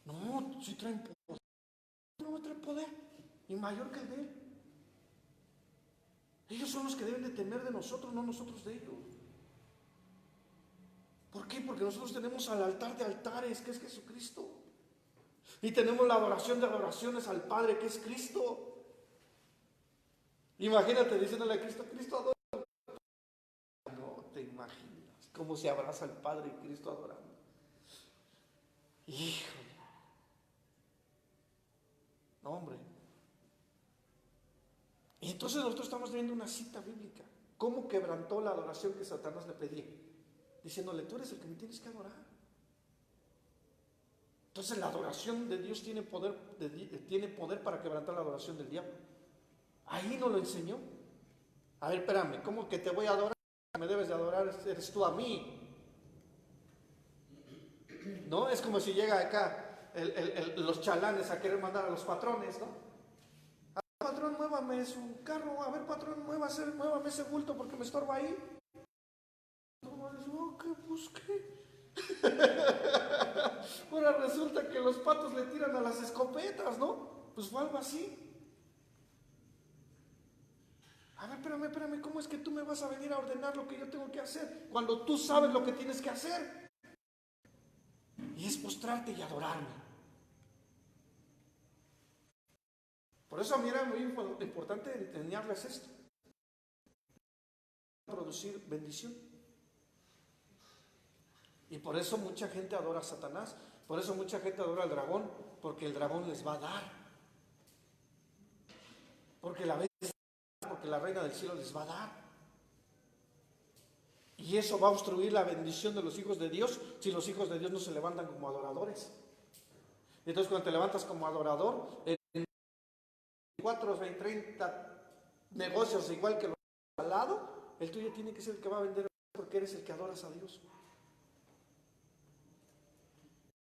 No, sí traen poder. No va a traer poder, y mayor que el de él. Ellos son los que deben de temer de nosotros, no nosotros de ellos. ¿Por qué? Porque nosotros tenemos al altar de altares, que es Jesucristo. Y tenemos la adoración de adoraciones al Padre, que es Cristo. Imagínate diciéndole a Cristo, Cristo adora. No te imaginas cómo se abraza al Padre y Cristo adorando. Híjole. No, hombre. Y entonces nosotros estamos viendo una cita bíblica. ¿Cómo quebrantó la adoración que Satanás le pedía? Diciéndole, tú eres el que me tienes que adorar. Entonces la adoración de Dios tiene poder para quebrantar la adoración del diablo. Ahí nos lo enseñó. A ver, espérame, ¿cómo que te voy a adorar? Me debes de adorar, eres tú a mí. ¿No? Es como si llega acá los chalanes a querer mandar a los patrones, ¿no? Patrón, muévame su carro. A ver, patrón, muévame ese bulto porque me estorba ahí. No, ¿qué busqué? Ahora resulta que los patos le tiran a las escopetas, ¿no? Pues fue algo así. A ver, espérame, ¿cómo es que tú me vas a venir a ordenar lo que yo tengo que hacer cuando tú sabes lo que tienes que hacer? Y es postrarte y adorarme. Por eso a mí era muy importante enseñarles esto. Producir bendición. Y por eso mucha gente adora a Satanás. Por eso mucha gente adora al dragón. Porque el dragón les va a dar. Porque la reina del cielo les va a dar. Y eso va a obstruir la bendición de los hijos de Dios si los hijos de Dios no se levantan como adoradores. Entonces cuando te levantas como adorador, en 4, 20, 30 negocios igual que los al lado, el tuyo tiene que ser el que va a vender porque eres el que adoras a Dios.